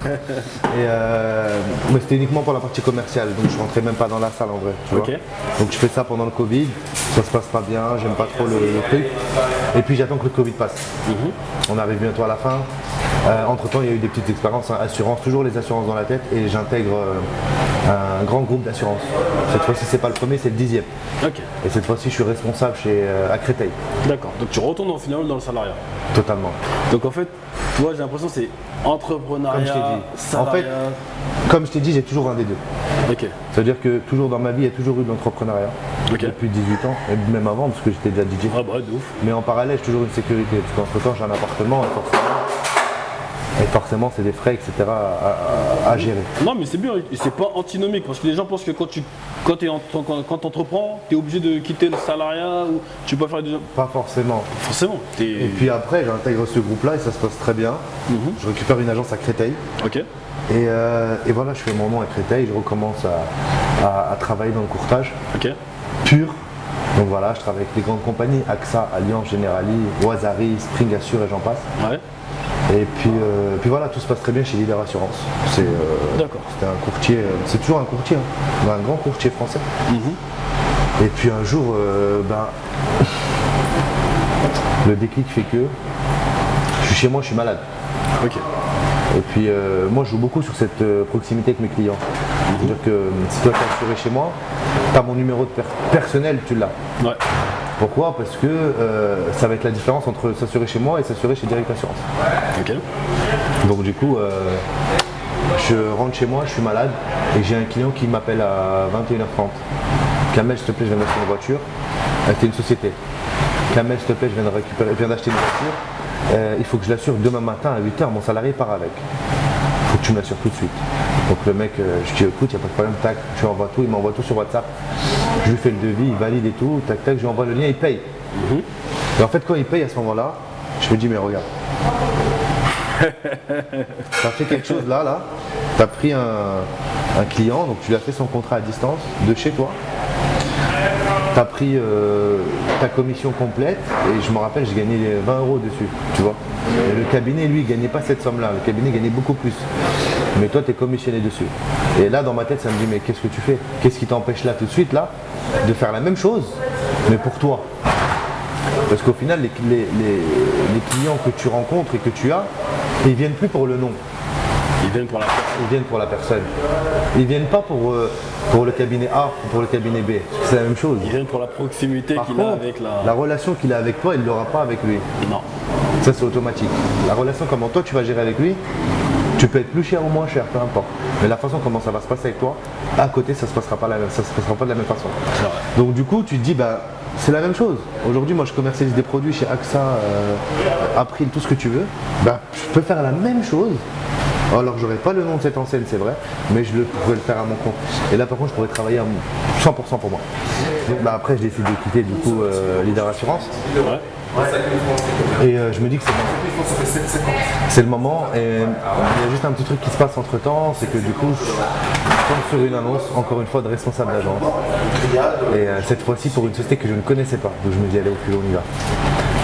Mais c'était uniquement pour la partie commerciale, donc je rentrais même pas dans la salle en vrai. Tu vois. Donc je fais ça pendant le Covid, ça se passe pas bien, j'aime pas trop le truc. Et puis j'attends que le Covid passe. On arrive bientôt à la fin. Entre temps, il y a eu des petites expériences, assurance, toujours les assurances dans la tête, et j'intègre un grand groupe d'assurance. Cette fois-ci, c'est pas le premier, c'est le 10e. Ok. Et cette fois-ci, je suis responsable à Créteil. D'accord. Donc tu retournes au final dans le salariat. Totalement. Donc en fait, toi, j'ai l'impression que c'est entrepreneuriat, Comme je t'ai dit. salariat. En fait, comme je t'ai dit, j'ai toujours un des deux. Ok. C'est-à-dire que toujours dans ma vie, il y a toujours eu de l'entrepreneuriat. Ok. Depuis 18 ans, et même avant, parce que j'étais déjà DJ. Ah bah de ouf. Mais en parallèle, j'ai toujours une sécurité, parce qu'entre-temps, j'ai un appartement, et forcément, c'est des frais, etc. à gérer. Non mais c'est bien, et c'est pas antinomique, parce que les gens pensent que quand tu entreprends, tu es obligé de quitter le salariat, ou tu peux faire des... Pas forcément. Forcément. Et puis après, j'intègre ce groupe-là, et ça se passe très bien. Je récupère une agence à Créteil. Ok. Et voilà, je fais mon nom à Créteil, je recommence à travailler dans le courtage. Ok. Pur. Donc voilà, je travaille avec des grandes compagnies, AXA, Allianz, Generali, Wazari, Spring Assure et j'en passe. Ouais. Et puis voilà, tout se passe très bien chez Leader Assurance. D'accord. C'était un courtier, c'est toujours un courtier, un grand courtier français. Et puis un jour, le déclic fait que je suis chez moi, je suis malade. Ok. Et puis moi je joue beaucoup sur cette proximité avec mes clients. C'est-à-dire que si toi tu es assuré chez moi, tu as mon numéro de personnel, tu l'as. Ouais. Pourquoi? Parce que ça va être la différence entre s'assurer chez moi et s'assurer chez Direct Assurance. Ok. Donc du coup, je rentre chez moi, je suis malade et j'ai un client qui m'appelle à 21h30. Kamel, s'il te plaît, je viens d'acheter une voiture. C'était une société. Kamel, s'il te plaît, je viens d'acheter une voiture. Il faut que je l'assure demain matin à 8h, mon salarié part avec. Il faut que tu me l'assures tout de suite. Donc le mec, je dis écoute, il n'y a pas de problème, tac, je lui envoie tout, il m'envoie tout sur WhatsApp. Je lui fais le devis, il valide et tout, tac tac, je lui envoie le lien, il paye. Et en fait quand il paye à ce moment-là, je me dis mais regarde. Tu as fait quelque chose là, tu as pris un client, donc tu lui as fait son contrat à distance de chez toi. Tu as pris ta commission complète et je me rappelle, j'ai gagné 20 € dessus, tu vois. Et le cabinet, lui, il gagnait pas cette somme-là, le cabinet gagnait beaucoup plus. Mais toi, tu es commissionné dessus. Et là, dans ma tête, ça me dit, mais qu'est-ce que tu fais? Qu'est-ce qui t'empêche là, tout de suite, là, de faire la même chose, mais pour toi? Parce qu'au final, les clients que tu rencontres et que tu as, ils viennent plus pour le nom. Ils viennent pour la personne. Ils viennent pour la personne. Ils viennent pas pour le cabinet A ou pour le cabinet B. C'est la même chose. Ils viennent pour la proximité Par qu'il a contre, avec la relation qu'il a avec toi, il ne l'aura pas avec lui. Non. Ça, c'est automatique. La relation, comment toi tu vas gérer avec lui, tu peux être plus cher ou moins cher, peu importe. Mais la façon comment ça va se passer avec toi, à côté, ça ne se passera pas de la même façon. Donc du coup, tu te dis, bah, c'est la même chose. Aujourd'hui, moi, je commercialise des produits chez AXA, April, tout ce que tu veux. Bah, je peux faire la même chose. Alors, j'aurais pas le nom de cette enseigne, c'est vrai, mais je pourrais le faire à mon compte. Et là, par contre, je pourrais travailler à 100% pour moi. Donc, bah, après, je décide de quitter du coup Leader Assurance. Ouais. Et je me dis que c'est le moment. Et il y a juste un petit truc qui se passe entre temps, c'est que du coup, je tombe sur une annonce, encore une fois, de responsable d'agence. Et cette fois-ci pour une société que je ne connaissais pas. Donc je me dis, allez, au plus on y va.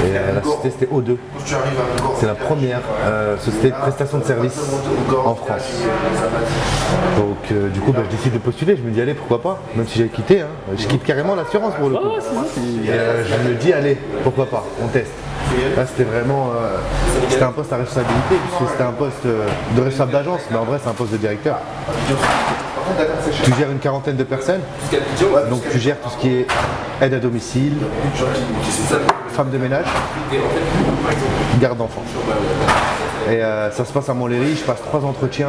Et la société c'était O2. C'est la première société de prestation de services en France. Donc du coup bah, je décide de postuler, je me dis allez pourquoi pas, même si j'ai quitté, hein. Je quitte carrément l'assurance pour le coup. Et je me dis allez, pourquoi pas, on teste. Là c'était vraiment c'était un poste à responsabilité puisque c'était un poste de responsable d'agence, mais en vrai c'est un poste de directeur. Tu gères une quarantaine de personnes, donc tu gères tout ce qui est aide à domicile, femme de ménage, garde d'enfants. Et ça se passe à Montlhéry, je passe 3 entretiens,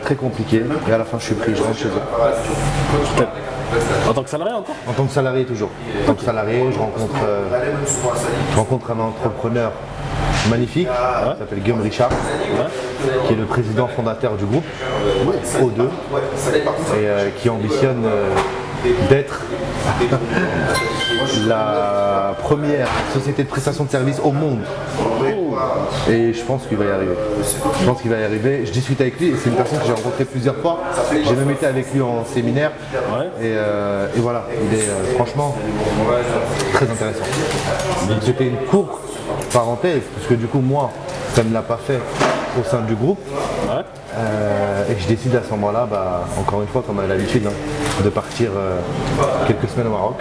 très compliqués, et à la fin je suis pris, je rentre chez eux. En tant que salarié encore? En tant que salarié toujours. En tant que salarié, je rencontre un entrepreneur magnifique, qui s'appelle Guillaume Richard, qui est le président fondateur du groupe O2 et qui ambitionne d'être la première société de prestation de services au monde. Et je pense qu'il va y arriver. Je pense qu'il va y arriver. Je discute avec lui et c'est une personne que j'ai rencontrée plusieurs fois. J'ai même été avec lui en séminaire. Et voilà, il est franchement très intéressant. C'était une courte parenthèse, parce que du coup moi, ça ne l'a pas fait au sein du groupe. Et je décide à ce moment-là, bah, encore une fois, comme à l'habitude, de partir quelques semaines au Maroc.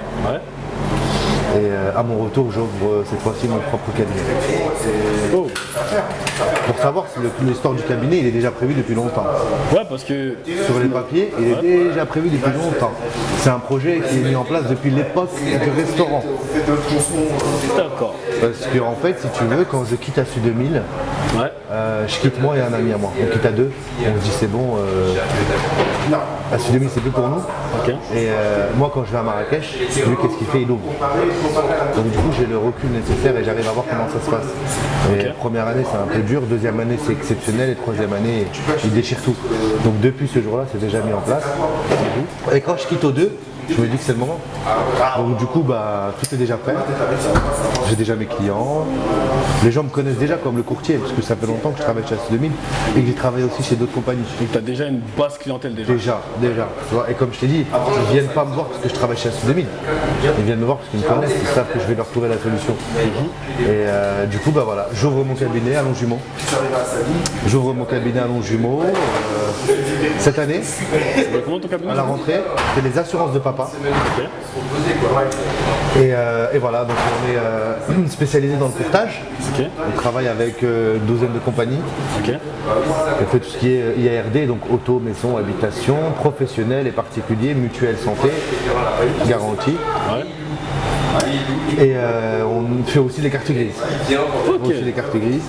Et à mon retour, j'ouvre cette fois-ci mon propre cabinet. Pour savoir si l'histoire du cabinet, il est déjà prévu depuis longtemps. Ouais, parce que sur les papiers, il est déjà prévu depuis longtemps. C'est un projet qui est mis en place depuis l'époque du restaurant. D'accord. Parce que en fait, si tu veux, quand je quitte ASU 2000, je quitte moi et un ami à moi. On quitte à deux. On se dit c'est bon. ASU 2000 c'est plus pour nous. Et moi quand je vais à Marrakech, lui qu'est-ce qu'il fait? Il ouvre. Donc du coup j'ai le recul nécessaire et j'arrive à voir comment ça se passe. Et première année c'est un peu dur, deuxième année c'est exceptionnel et troisième année il déchire tout. Donc depuis ce jour-là c'est déjà mis en place. Et quand je quitte aux deux, je me dis que c'est le moment. Donc du coup bah tout est déjà prêt. J'ai déjà mes clients. Les gens me connaissent déjà comme le courtier parce que ça fait longtemps que je travaille chez ASU 2000 et que j'ai travaillé aussi chez d'autres compagnies. Donc tu as déjà une basse clientèle déjà. Déjà. Tu vois, et comme je t'ai dit, ils viennent pas me voir parce que je travaille chez ASU 2000. Ils viennent me voir parce qu'ils me connaissent, ils savent que je vais leur trouver la solution. Et du coup bah voilà, j'ouvre mon cabinet à Longjumeau. Cette année, Comment ton cabinet? à la rentrée, c'est les assurances de papa. papa. Ok. Et voilà, donc on est spécialisé dans le courtage. Ok. On travaille avec une douzaine de compagnies. Ok. On fait tout ce qui est IARD, donc auto, maison, habitation, professionnel et particulier, mutuelle santé, garantie. Ouais. Et on fait aussi les cartes grises. Ok. Aussi les cartes grises.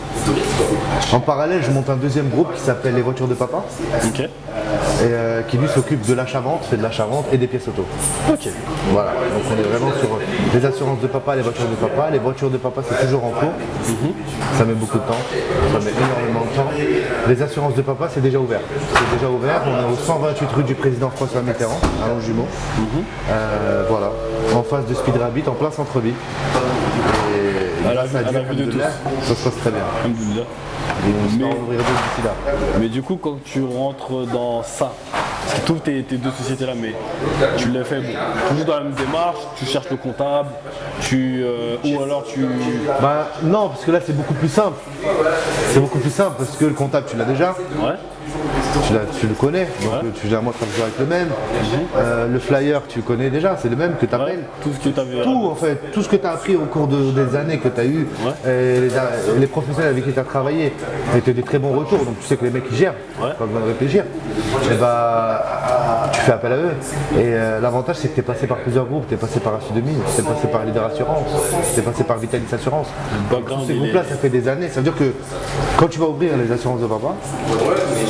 En parallèle, je monte un deuxième groupe qui s'appelle les voitures de papa, Ok. et qui lui s'occupe de l'achat-vente, fait de l'achat-vente et des pièces auto. Ok. Voilà, donc on est vraiment sur les assurances de papa, les voitures de papa. Les voitures de papa, c'est toujours en cours. Ça met beaucoup de temps, ça met énormément de temps. Les assurances de papa, c'est déjà ouvert. C'est déjà ouvert, on est au 128 rue du président François Mitterrand, à Longjumeau. Voilà, en face de Speed Rabbit, en plein centre-ville. Et À la grâce à Dieu, vue de tous. alhamdoulilah, ça se passe très bien. Alhamdoulilah. Et on espère en ouvrir d'autres d'ici là. Mais du coup, quand tu rentres dans ça, parce que tu ouvres tes deux sociétés-là, mais tu l'as fait toujours dans la même démarche, tu cherches le comptable, ou alors tu... Bah non, parce que là c'est beaucoup plus simple. C'est beaucoup plus simple parce que le comptable tu l'as déjà. Ouais. Tu le connais, donc Ouais. tu généralement travailles avec le même. Le flyer, tu le connais déjà, c'est le même que tu Ouais. appelles. Tout ce que tu avais... Tout en fait, tout ce que tu as appris au cours des années que tu as eu, les professionnels avec qui tu as travaillé, et tu as des très bons retours, donc tu sais que les mecs ils gèrent, Ouais. pas besoin de réfléchir. Et bah, tu fais appel à eux. Et l'avantage c'est que tu es passé par plusieurs groupes, tu es passé par Assu 2000, tu es passé par Leader Assurance, tu es passé par Vitalis Assurance. background, Ces il est- groupes-là, ça fait des années. Ça veut dire que quand tu vas ouvrir les assurances de papa,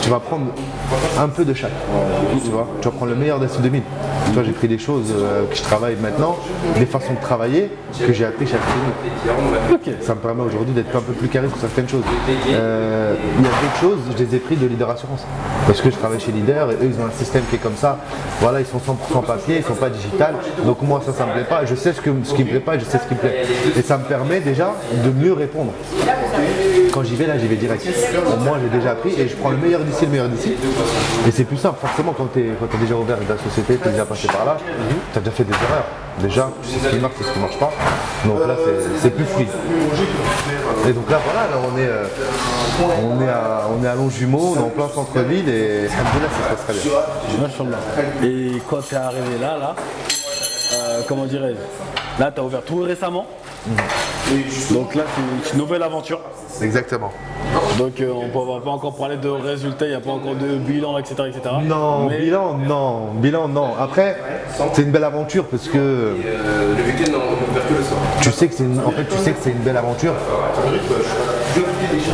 tu vas prendre un peu de chaque. Tu vois, tu vas prendre le meilleur d'Assu 2000. Tu vois, j'ai pris des choses que je travaille maintenant, des façons de travailler que j'ai appris chez Assu 2000. Ok. Ça me permet aujourd'hui d'être un peu plus carré sur certaines choses. Il y a d'autres choses, je les ai pris de Leader Assurance. Parce que je travaille chez Leader et eux, ils ont un système qui est comme ça. Voilà, ils sont 100% papier, ils ne sont pas digital. Donc moi, ça me plaît pas. Je sais ce qui me plaît pas et je sais ce qui me plaît. Et ça me permet déjà de mieux répondre. Quand j'y vais, là, j'y vais direct. Au moins, j'ai déjà appris et je prends le meilleur d'ici, le meilleur d'ici. Et c'est plus simple, forcément, quand tu es déjà ouvert avec la société, tu es déjà passé par là, tu as déjà fait des erreurs. Déjà, tu sais ce qui marche et ce qui ne marche pas. Donc là, c'est plus fluide. Et donc là, voilà, là, on est à Longjumeau, on est en plein centre-ville et alhamdoulilah, ça se passe très bien. Machallah. Et quand tu es arrivé là, comment dirais-je, là tu as ouvert tout récemment. Donc là c'est une nouvelle aventure. Exactement. Donc on va pas encore parler de résultats, il n'y a pas encore de bilan, etc. Non, Mais- bilan, non. Après, c'est une belle aventure parce que Le week-end, on ne ouvert que le soir. tu sais que c'est une belle aventure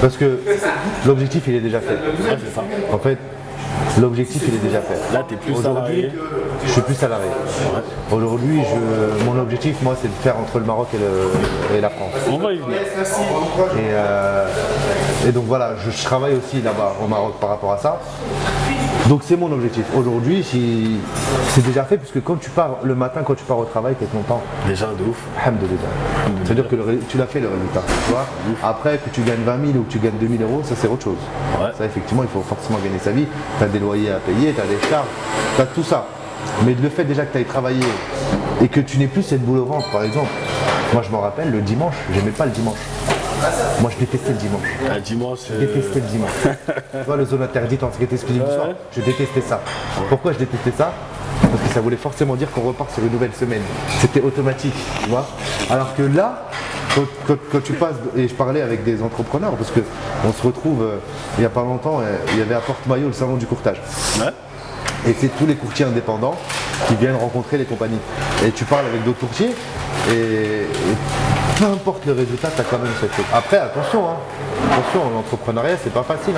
parce que l'objectif il est déjà fait. Ouais, c'est ça. En fait, l'objectif il est déjà fait. Là tu es plus Aujourd'hui, salarié. je suis plus salarié. Aujourd'hui, mon objectif, moi, c'est de faire entre le Maroc et la France. On va y venir. Et donc voilà, je travaille aussi là-bas au Maroc par rapport à ça. Donc c'est mon objectif. Aujourd'hui, c'est déjà fait puisque quand tu pars le matin, quand tu pars au travail, tu es content. Déjà de ouf. Alhamdoulilah. C'est-à-dire que tu l'as fait le résultat. Tu vois. Après, que tu gagnes 20 000 ou que tu gagnes 2 000 euros, ça c'est autre chose. Ouais. Ça, effectivement, il faut forcément gagner sa vie. Tu as des loyers à payer, tu as des charges, tu as tout ça. Mais le fait déjà que tu ailles travailler et que tu n'aies plus cette boule au ventre, par exemple. Moi, je m'en rappelle, le dimanche, j'aimais pas le dimanche. Moi, je détestais le dimanche. Dis-moi, Je détestais le dimanche. Tu vois, le zone interdite en sécurité exclusive du soir, je détestais ça. Pourquoi je détestais ça? Parce que ça voulait forcément dire qu'on repart sur une nouvelle semaine. C'était automatique, tu vois. Alors que là, quand tu passes, et je parlais avec des entrepreneurs, parce qu'on se retrouve, il n'y a pas longtemps, il y avait à Porte-Maillot le salon du courtage. Ouais. Et c'est tous les courtiers indépendants qui viennent rencontrer les compagnies. Et tu parles avec d'autres courtiers et peu importe le résultat, tu as quand même cette chose. Après, attention, l'entrepreneuriat, c'est pas facile.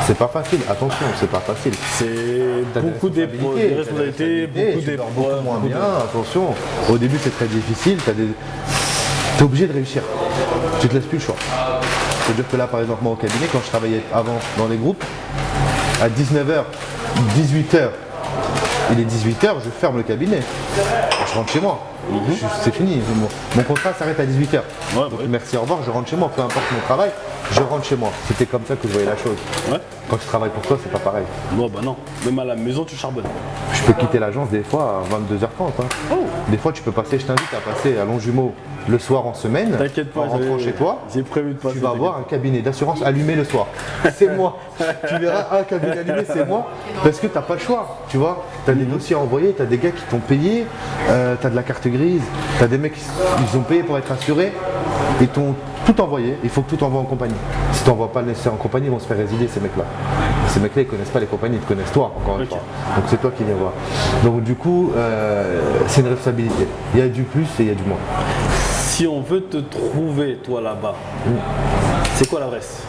C'est pas facile, attention, c'est pas facile. C'est T'as beaucoup des responsabilités, beaucoup tu dors d'épreuves. beaucoup moins bien, attention. Au début, c'est très difficile, t'es obligé de réussir. Tu te laisses plus le choix. C'est-à-dire que là, par exemple, moi au cabinet, quand je travaillais avant dans les groupes, à 19h, 18h, il est 18h, je ferme le cabinet. Je rentre chez moi. C'est fini. Mon contrat s'arrête à 18h. Ouais, Donc ouais. merci, au revoir, je rentre chez moi. Peu importe mon travail, je rentre chez moi. C'était comme ça que je voyais la chose. Ouais. Quand tu travailles pour toi, c'est pas pareil. Bon bah non, même à la maison tu charbonnes. Je peux quitter l'agence des fois à 22h30. Hein. Des fois, tu peux passer, je t'invite à passer à Longjumeau le soir en semaine. T'inquiète pas, en rentrant chez toi. J'ai prévu de passer. Tu vas avoir un cabinet d'assurance allumé le soir. C'est moi. Tu verras un cabinet allumé, c'est moi. Parce que tu n'as pas le choix. Tu vois, tu as des dossiers à envoyer, tu as des gars qui t'ont payé, tu as de la carte grise, tu as des mecs qui ils ont payé pour être assurés. Ils t'ont tout envoyé. Il faut que tout envoie en compagnie. Si tu n'envoies pas le nécessaire en compagnie, ils vont se faire résilier ces mecs-là. Ces mecs-là, ils ne connaissent pas les compagnies, ils te connaissent toi, encore une fois. Donc c'est toi qui viens voir. Donc du coup, c'est une responsabilité. Il y a du plus et il y a du moins. Si on veut te trouver, toi, là-bas, c'est quoi l'adresse?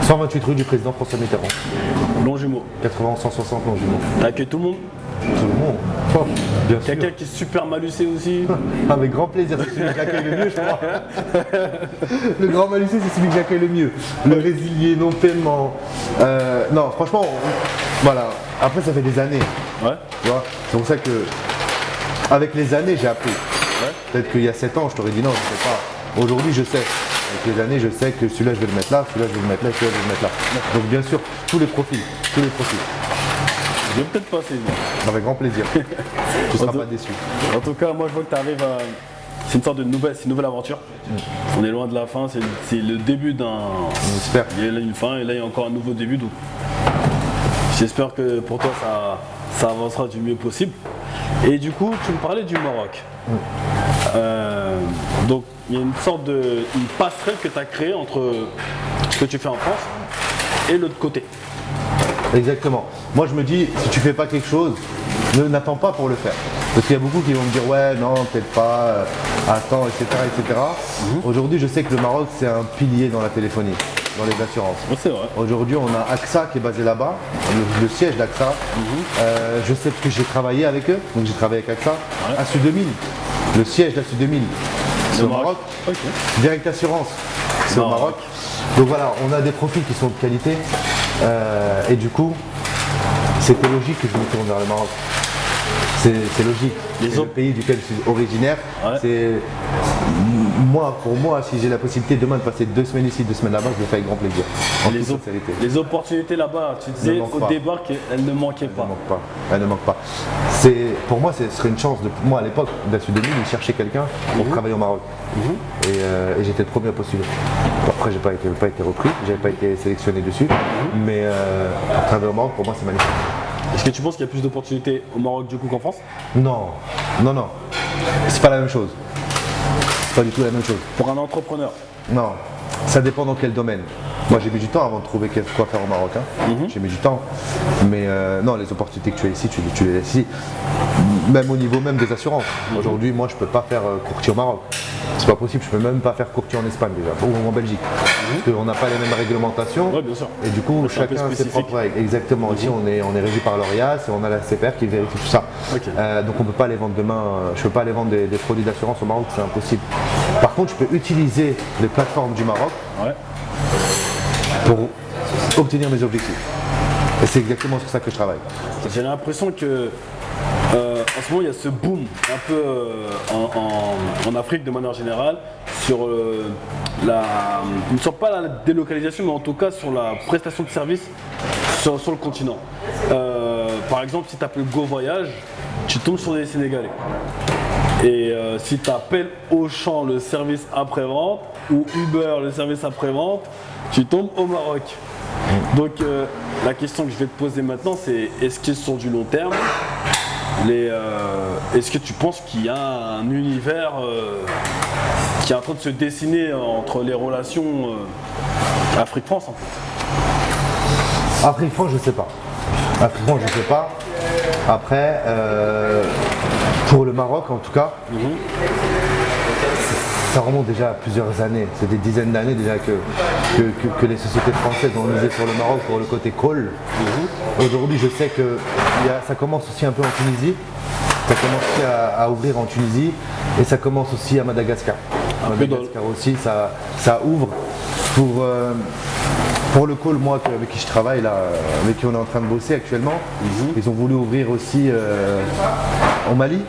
128 rue du président François Mitterrand. Longjumeau. 80 160 Longjumeau. T'accueilles tout le monde? Tout le monde. Oh, bien sûr. Quelqu'un qui est super malucé aussi? Avec grand plaisir, c'est celui que j'accueille le mieux, je crois. Le grand malucé, c'est celui que j'accueille le mieux. Le résilié, non paiement. Non, franchement, voilà. Après, ça fait des années. Ouais. Tu vois, c'est pour ça que, avec les années, j'ai appris. Ouais. Peut-être qu'il y a 7 ans, je t'aurais dit non, je ne sais pas. Aujourd'hui, je sais. Avec les années, je sais que celui-là, je vais le mettre là, celui-là, je vais le mettre là, celui-là, je vais le mettre là. Donc, bien sûr, tous les profils. Je vais peut-être passer. Avec grand plaisir. Tu ne seras pas déçu. En tout cas, moi je vois que tu arrives à. C'est une sorte de nouvelle aventure. On est loin de la fin, c'est le début d'un. J'espère. Il y a là une fin et là il y a encore un nouveau début. Donc j'espère que pour toi ça avancera du mieux possible. Et du coup, tu me parlais du Maroc. Donc il y a une sorte une passerelle que tu as créée entre ce que tu fais en France et l'autre côté. Exactement. Moi, je me dis, si tu fais pas quelque chose, n'attends pas pour le faire. Parce qu'il y a beaucoup qui vont me dire, ouais, non, peut-être pas, attends, etc. etc. Aujourd'hui, je sais que le Maroc, c'est un pilier dans la téléphonie, dans les assurances. C'est vrai. Aujourd'hui, on a AXA qui est basé là-bas, le siège d'AXA. Je sais que j'ai travaillé avec eux, donc j'ai travaillé avec AXA. ASU 2000, le siège d'ASU 2000, c'est au Maroc. Okay. Direct Assurance, c'est au Maroc. Donc voilà, on a des profils qui sont de qualité. Et du coup, c'était logique que je me tourne vers le Maroc. C'est logique. C'est le pays duquel je suis originaire. Ouais. C'est pour moi, si j'ai la possibilité demain de passer 2 semaines ici, 2 semaines là-bas, je le fais avec grand plaisir. En toute sincérité. Les opportunités là-bas, tu disais au départ qu'elles ne manquaient pas. Elle ne manque pas. Pour moi, ce serait une chance. Moi, à l'époque d'ASU 2000, ils cherchaient quelqu'un pour travailler au Maroc. Et j'étais le premier à postuler. Après, j'ai pas été repris, j'avais pas été sélectionné dessus. Mais travailler au Maroc, pour moi, c'est magnifique. Est-ce que tu penses qu'il y a plus d'opportunités au Maroc du coup qu'en France? Non. C'est pas la même chose. C'est pas du tout la même chose. Pour un entrepreneur? Non. Ça dépend dans quel domaine. Moi, j'ai mis du temps avant de trouver quoi faire au Maroc. J'ai mis du temps. Mais non, les opportunités que tu as ici, tu les laisses ici. Même au niveau même des assurances. Aujourd'hui, moi, je peux pas faire courtier au Maroc. C'est pas possible. Je peux même pas faire courtier en Espagne déjà, ou en Belgique. Parce qu'on n'a pas les mêmes réglementations. Oui, bien sûr. Et du coup, chacun a ses propres règles. Exactement. Ici, on est régi par l'ORIAS et on a la CPR qui vérifie tout ça. Okay. Donc, on peut pas les vendre demain. Je peux pas aller vendre des produits d'assurance au Maroc, c'est impossible. Par contre, je peux utiliser les plateformes du Maroc pour obtenir mes objectifs. Et c'est exactement sur ça que je travaille. J'ai l'impression que en ce moment il y a ce boom un peu en Afrique de manière générale sur ne sur pas la délocalisation, mais en tout cas sur la prestation de services sur le continent. Par exemple, si tu appelles Go Voyage, tu tombes sur des Sénégalais. Et si tu appelles Auchan le service après-vente ou Uber le service après-vente, tu tombes au Maroc. Donc la question que je vais te poser maintenant, c'est est-ce que sur du long terme, est-ce que tu penses qu'il y a un univers qui est en train de se dessiner entre les relations Afrique-France en fait? Afrique-France, je sais pas. Afrique-France, je sais pas. Après, pour le Maroc en tout cas, ça remonte déjà à plusieurs années. C'est des dizaines d'années déjà que les sociétés françaises ont misé sur le Maroc pour le côté call. Aujourd'hui, je sais que ça commence aussi un peu en Tunisie. Ça commence aussi à ouvrir en Tunisie et ça commence aussi à Madagascar. Madagascar aussi, ça ouvre pour le call, moi, avec qui je travaille, là, avec qui on est en train de bosser actuellement. Ils ont voulu ouvrir aussi au Mali.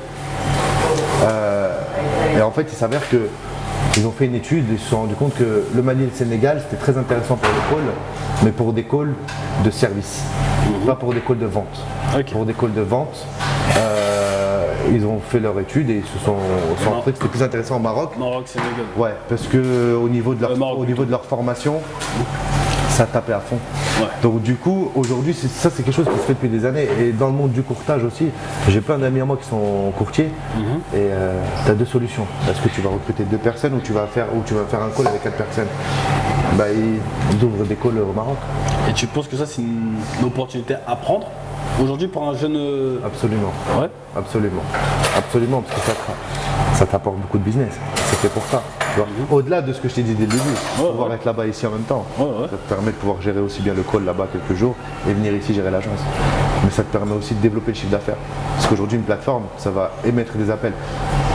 Et en fait, il s'avère qu'ils ont fait une étude et ils se sont rendus compte que le Mali et le Sénégal, c'était très intéressant pour le call, mais pour des calls de service. pas pour des calls de vente. Ok. Pour des calls de vente, ils ont fait leur étude et ils se sont rentrés que c'était plus intéressant au Maroc. Maroc, Sénégal. Ouais, parce que au niveau de Maroc, leur formation, ça tapait à fond. Ouais. Donc du coup, aujourd'hui, c'est quelque chose qui se fait depuis des années. Et dans le monde du courtage aussi, j'ai plein d'amis à moi qui sont courtiers. Et tu as deux solutions. Est-ce que tu vas recruter 2 personnes ou tu vas faire un call avec 4 personnes? Bah, ils ouvrent des calls au Maroc. Et tu penses que ça, c'est une opportunité à prendre aujourd'hui pour un jeune. Absolument. Ouais. Absolument. Absolument, parce que ça t'apporte beaucoup de business. C'est fait pour ça. Tu vois. Au-delà de ce que je t'ai dit dès le début, pouvoir être là-bas ici en même temps. Ouais, ouais. Ça te permet de pouvoir gérer aussi bien le call là-bas quelques jours et venir ici gérer l'agence. Mais ça te permet aussi de développer le chiffre d'affaires. Parce qu'aujourd'hui, une plateforme, ça va émettre des appels.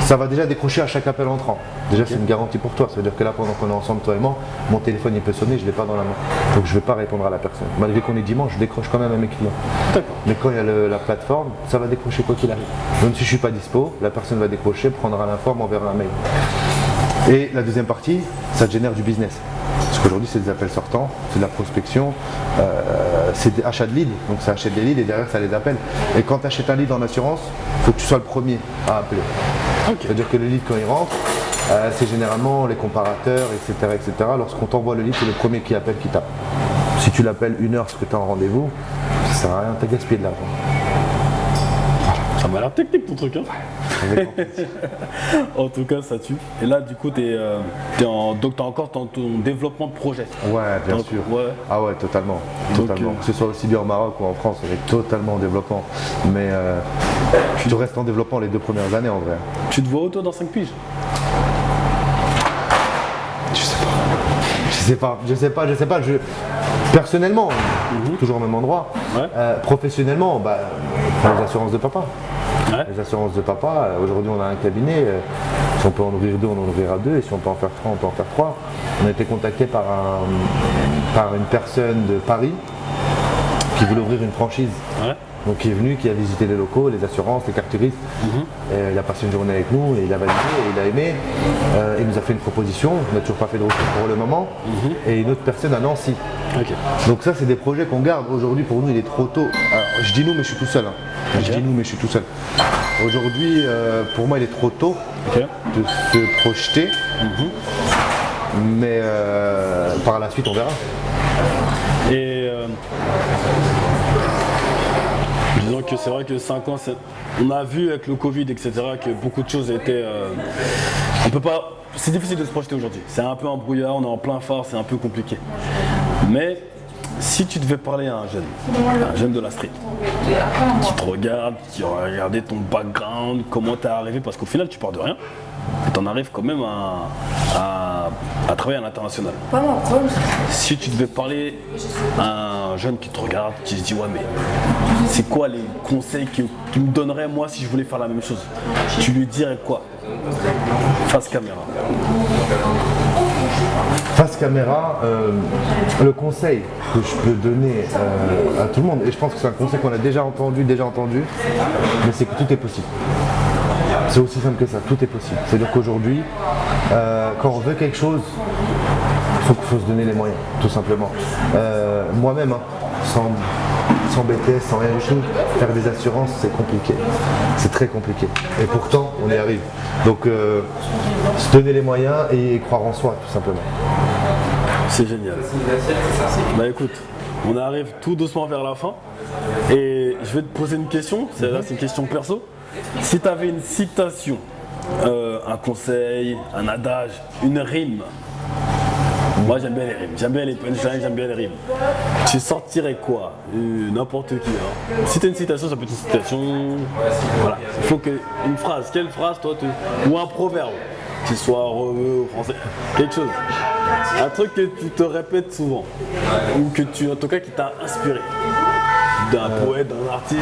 Ça va déjà décrocher à chaque appel entrant. Déjà, c'est une garantie pour toi. Ça veut dire que là, pendant qu'on est ensemble, toi et moi, mon téléphone il peut sonner, je ne l'ai pas dans la main. Donc je ne vais pas répondre à la personne. Malgré qu'on est dimanche, je décroche quand même à mes clients. D'accord. Mais quand il y a la plateforme, ça va décrocher quoi qu'il arrive. Même si je ne suis pas dispo, la personne va décrocher, prendra l'info, m'enverra un mail. Et la deuxième partie, ça te génère du business. Parce qu'aujourd'hui, c'est des appels sortants, c'est de la prospection, c'est des achats de leads. Donc ça achète des leads et derrière, ça les appelle. Et quand tu achètes un lead en assurance, il faut que tu sois le premier à appeler. Ok. C'est-à-dire que le lead, quand il rentre, c'est généralement les comparateurs, etc. etc. Lorsqu'on t'envoie le lead, c'est le premier qui appelle, qui tape. Si tu l'appelles 1 heure parce que tu as un rendez-vous, ça ne sert à rien, tu as gaspillé de l'argent. Ça m'a l'air technique ton truc, hein. En tout cas, ça tue. Et là, du coup, donc t'es encore dans ton développement de projet. Ouais, bien Donc, sûr. ouais. Ah ouais, totalement. Donc, totalement. Que ce soit aussi bien au Maroc ou en France, on est totalement en développement. Mais tu restes en développement les 2 premières années en vrai. Tu te vois où toi dans 5 piges? Je sais pas. Personnellement, toujours au même endroit. Ouais. Professionnellement, les assurances de papa. Ouais. Les assurances de papa, aujourd'hui on a un cabinet, si on peut en ouvrir 2, on en ouvrira 2, et si on peut en faire 3, on peut en faire 3. On a été contacté par une personne de Paris qui voulait ouvrir une franchise. Ouais. Donc qui est venu, qui a visité les locaux, les assurances, les carturistes. Et il a passé une journée avec nous et il a validé et il a aimé. Il nous a fait une proposition, on n'a toujours pas fait de retour pour le moment. Et une autre personne à Nancy. Ok. Donc ça c'est des projets qu'on garde. Aujourd'hui pour nous il est trop tôt. Alors, je dis nous mais je suis tout seul. Je dis nous mais je suis tout seul. Aujourd'hui pour moi il est trop tôt de se projeter. Mais par la suite on verra. Et disons que c'est vrai que 5 ans, on a vu avec le Covid, etc., que beaucoup de choses étaient. On peut pas. C'est difficile de se projeter aujourd'hui. C'est un peu un brouillard, on est en plein phare, c'est un peu compliqué. Mais si tu devais parler à un jeune de la street, qui te regarde, qui a regardé ton background, comment tu es arrivé, parce qu'au final tu pars de rien, et tu en arrives quand même à travailler à l'international. Si tu devais parler à un jeune qui te regarde, qui se dit ouais mais c'est quoi les conseils qu'il me donnerait moi si je voulais faire la même chose, tu lui dirais quoi? Face caméra. Face caméra, le conseil que je peux donner à tout le monde, et je pense que c'est un conseil qu'on a déjà entendu, mais c'est que tout est possible. C'est aussi simple que ça, tout est possible. C'est-à-dire qu'aujourd'hui, quand on veut quelque chose, il faut se donner les moyens, tout simplement. Moi-même, sans BTS, sans rien du tout, faire des assurances, c'est compliqué. C'est très compliqué. Et pourtant, on y arrive. Donc, se donner les moyens et croire en soi, tout simplement. C'est génial. Bah écoute, on arrive tout doucement vers la fin. Et je vais te poser une question, c'est une question perso. Si tu avais une citation, un conseil, un adage, une rime, moi j'aime bien les rimes, j'aime bien les punchlines, j'aime bien les rimes. Tu sortirais quoi? N'importe qui. Hein. Si tu as une citation, ça peut être une citation. Voilà. Il faut une phrase. Quelle phrase toi ou un proverbe, qu'il soit rebeu ou français, quelque chose. Un truc que tu te répètes souvent. Ou que tu, en tout cas, qui t'a inspiré. D'un poète, d'un artiste,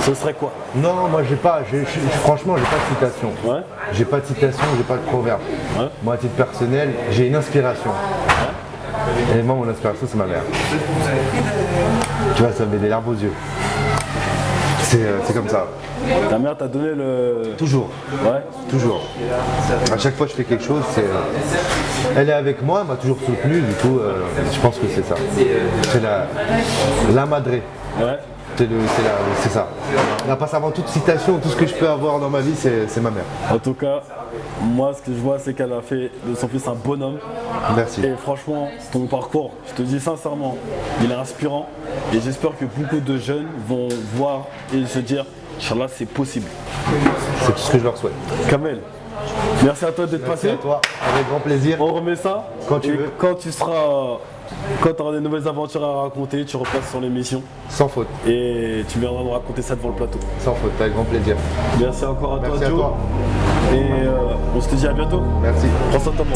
ce serait quoi? Non, moi franchement j'ai pas de citation. Ouais. J'ai pas de citation, j'ai pas de proverbe. Ouais. Moi à titre personnel, j'ai une inspiration. Ouais. Et moi mon inspiration c'est ma mère. Tu vois, ça me met des larmes aux yeux. c'est comme ça. Ta mère t'a donné le... Toujours. Ouais. Toujours. À chaque fois que je fais quelque chose, elle est avec moi, elle m'a toujours soutenu, du coup, je pense que c'est ça. C'est la madré. Ouais. C'est ça. Elle passe avant toute citation, tout ce que je peux avoir dans ma vie, c'est ma mère. En tout cas, moi, ce que je vois, c'est qu'elle a fait de son fils un bonhomme. Merci. Et franchement, ton parcours, je te dis sincèrement, il est inspirant. Et j'espère que beaucoup de jeunes vont voir et se dire, Inch'Allah, c'est possible. C'est tout ce que je leur souhaite. Kamel, merci à toi d'être Merci passé. à toi, avec grand plaisir. On remet ça. Quand tu Et veux. Quand tu auras des nouvelles aventures à raconter, tu repasses sur l'émission. Sans faute, Et tu viendras nous raconter ça devant le plateau. sans faute, avec grand plaisir. Merci encore à Merci toi, à Joe. toi. Et on se dit à bientôt. Merci. Prends soin de toi.